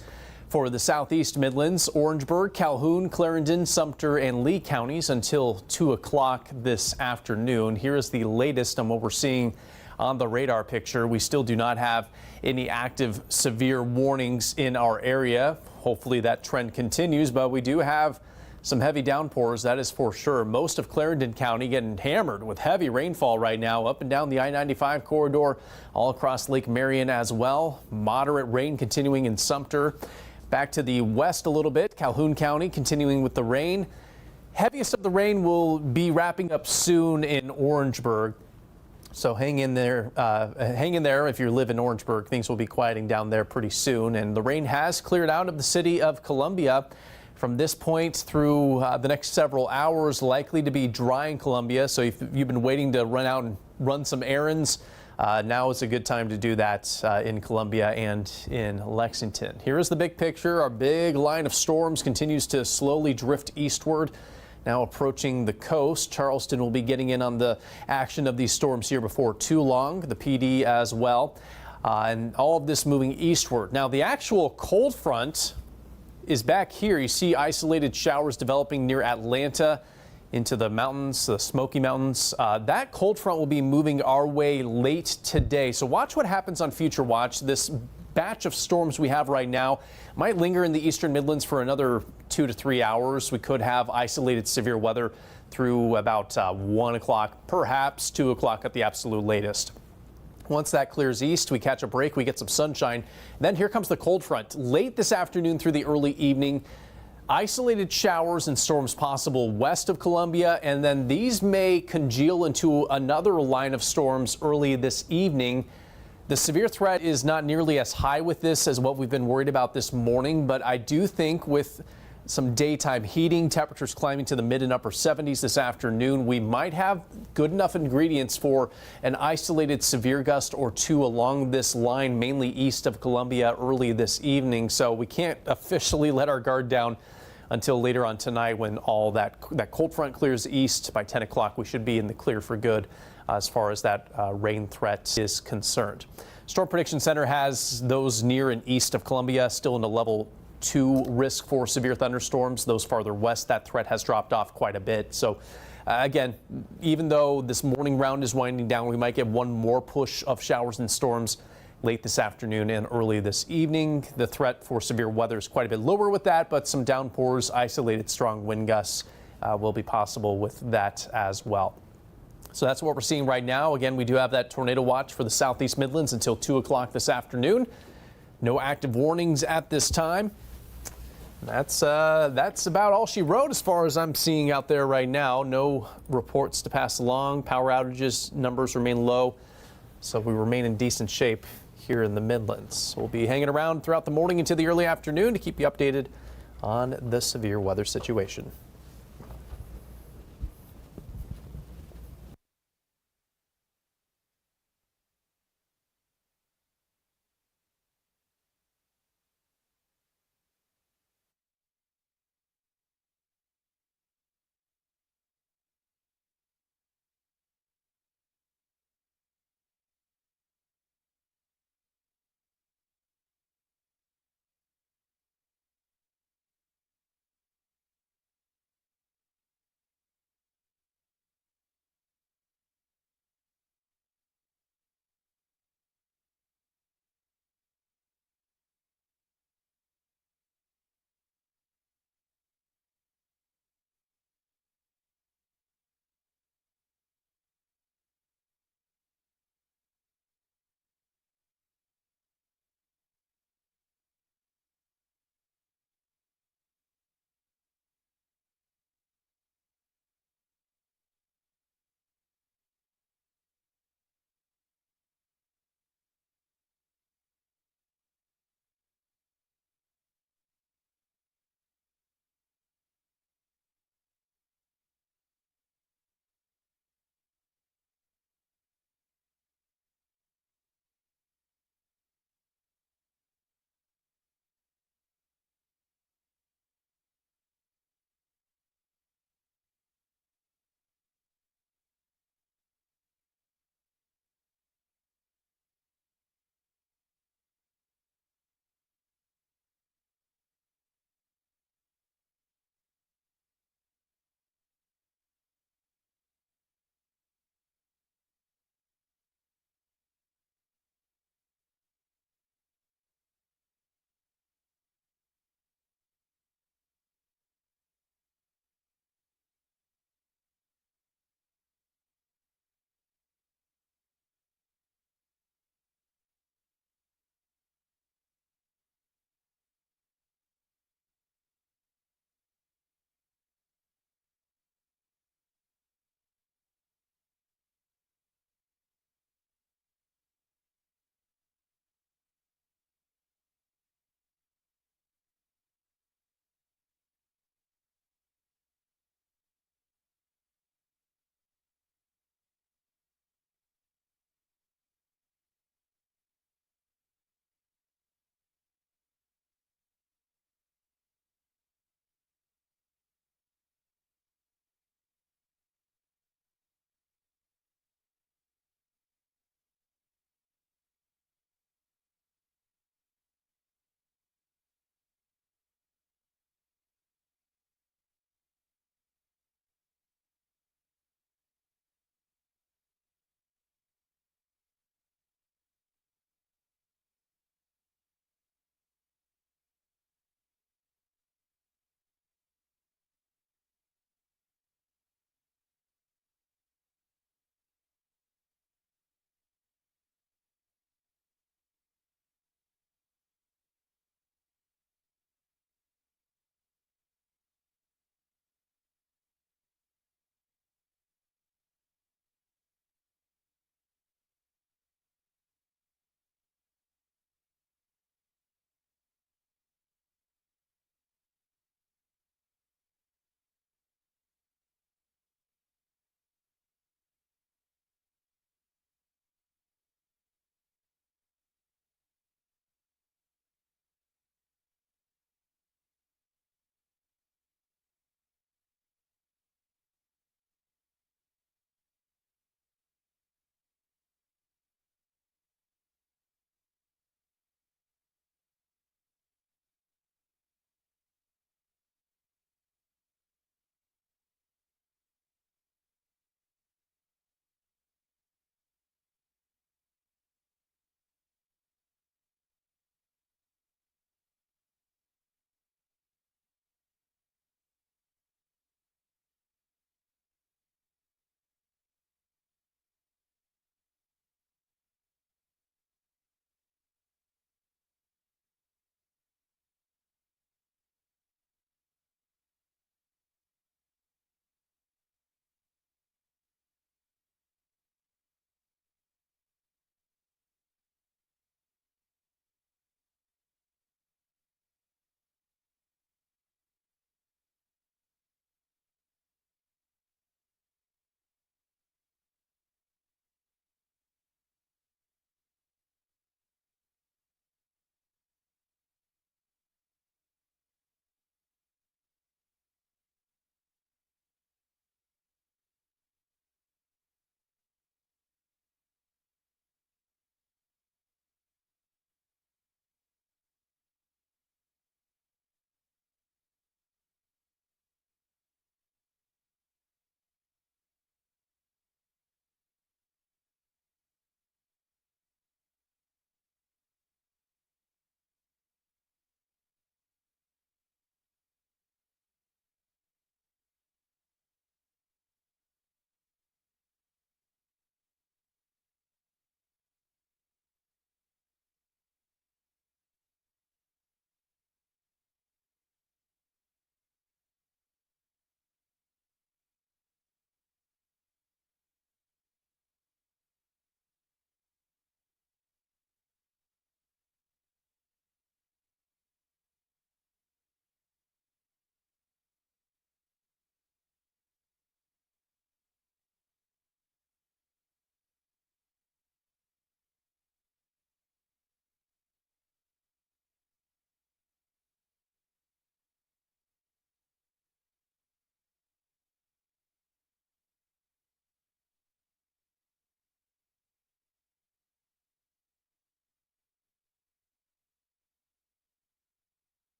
[SPEAKER 1] for the southeast Midlands, Orangeburg, Calhoun, Clarendon, Sumter, and Lee counties until 2 o'clock this afternoon. Here is the latest on what we're seeing on the radar picture. We still do not have any active severe warnings in our area. Hopefully that trend continues, but we do have some heavy downpours, that is for sure. Most of Clarendon County getting hammered with heavy rainfall right now up and down the I-95 corridor, all across Lake Marion as well. Moderate rain continuing in Sumter. Back to the west a little bit, Calhoun County continuing with the rain. Heaviest of the rain will be wrapping up soon in Orangeburg. So hang in there if you live in Orangeburg. Things will be quieting down there pretty soon. And the rain has cleared out of the city of Columbia. From this point through the next several hours, likely to be dry in Columbia. So if you've been waiting to run out and run some errands, now is a good time to do that in Columbia and in Lexington. Here is the big picture. Our big line of storms continues to slowly drift eastward. Now approaching the coast. Charleston will be getting in on the action of these storms here before too long. The PD as well. And all of this moving eastward. Now the actual cold front is back here. You see isolated showers developing near Atlanta into the mountains, the Smoky Mountains. That cold front will be moving our way late today. So watch what happens on Future Watch. This batch of storms we have right now might linger in the eastern Midlands for another 2 to 3 hours. We could have isolated severe weather through about 1 o'clock, perhaps 2 o'clock at the absolute latest. Once that clears east, we catch a break, we get some sunshine. Then here comes the cold front late this afternoon through the early evening. Isolated showers and storms possible west of Columbia, and then these may congeal into another line of storms early this evening. The severe threat is not nearly as high with this as what we've been worried about this morning, but I do think with some daytime heating, temperatures climbing to the mid and upper 70s this afternoon, we might have good enough ingredients for an isolated severe gust or two along this line, mainly east of Columbia early this evening. So we can't officially let our guard down until later on tonight when all that cold front clears east. By 10 o'clock, we should be in the clear for good as far as that rain threat is concerned. Storm Prediction Center has those near and east of Columbia still in a level 2 risk for severe thunderstorms. Those farther west, that threat has dropped off quite a bit. So again, even though this morning round is winding down, we might get one more push of showers and storms late this afternoon and early this evening. The threat for severe weather is quite a bit lower with that, but some downpours, isolated strong wind gusts will be possible with that as well. So that's what we're seeing right now. Again, we do have that tornado watch for the southeast Midlands until 2 o'clock this afternoon. No active warnings at this time. That's about all she wrote as far as I'm seeing out there right now. No reports to pass along. Power outages numbers remain low, so we remain in decent shape here in the Midlands. We'll be hanging around throughout the morning into the early afternoon to keep you updated on the severe weather situation.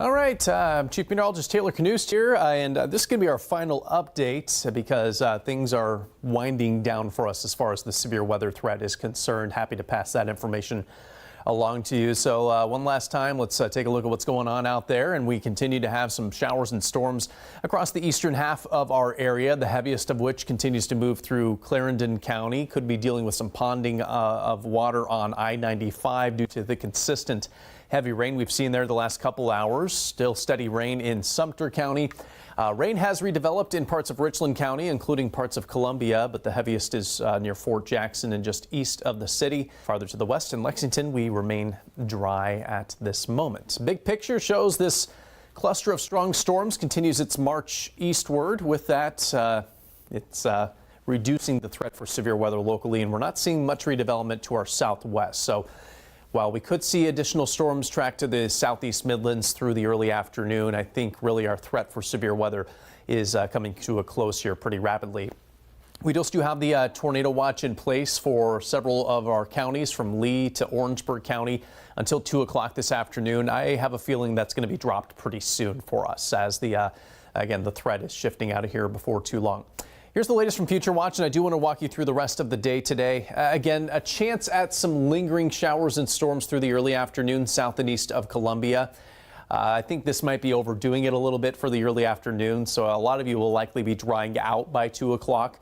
[SPEAKER 1] All right, Chief Meteorologist Taylor Kanost here, and this is going to be our final update because things are winding down for us as far as the severe weather threat is concerned. Happy to pass that information along to you. So one last time, let's take a look at what's going on out there, and we continue to have some showers and storms across the eastern half of our area, the heaviest of which continues to move through Clarendon County. Could be dealing with some ponding of water on I-95 due to the consistent heavy rain we've seen there the last couple hours. Still steady rain in Sumter County. Rain has redeveloped in parts of Richland County, including parts of Columbia, but the heaviest is near Fort Jackson and just east of the city. Farther to the west in Lexington, we remain dry at this moment. Big picture shows this cluster of strong storms continues its march eastward. With that, it's reducing the threat for severe weather locally, and we're not seeing much redevelopment to our southwest. So while we could see additional storms track to the southeast Midlands through the early afternoon, I think really our threat for severe weather is coming to a close here pretty rapidly. We just do have the tornado watch in place for several of our counties from Lee to Orangeburg County until 2 o'clock this afternoon. I have a feeling that's going to be dropped pretty soon for us as again, the threat is shifting out of here before too long. Here's the latest from Future Watch, and I do want to walk you through the rest of the day today. Again, a chance at some lingering showers and storms through the early afternoon south and east of Columbia. I think this might be overdoing it a little bit for the early afternoon, so a lot of you will likely be drying out by 2 o'clock.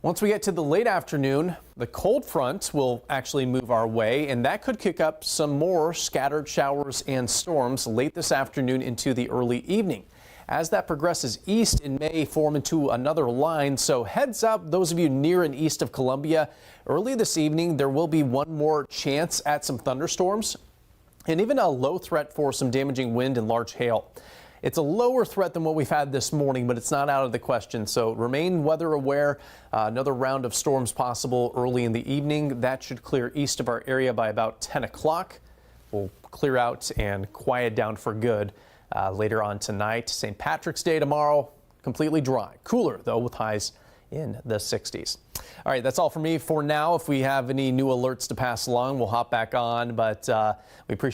[SPEAKER 1] Once we get to the late afternoon, the cold front will actually move our way, and that could kick up some more scattered showers and storms late this afternoon into the early evening. As that progresses east, it may form into another line, so heads up those of you near and east of Columbia. Early this evening, there will be one more chance at some thunderstorms and even a low threat for some damaging wind and large hail. It's a lower threat than what we've had this morning, but it's not out of the question, so remain weather aware. Another round of storms possible early in the evening. That should clear east of our area by about 10 o'clock. We'll clear out and quiet down for good. Later on tonight, St. Patrick's Day tomorrow, completely dry. Cooler, though, with highs in the 60s. All right, that's all for me for now. If we have any new alerts to pass along, we'll hop back on, but we appreciate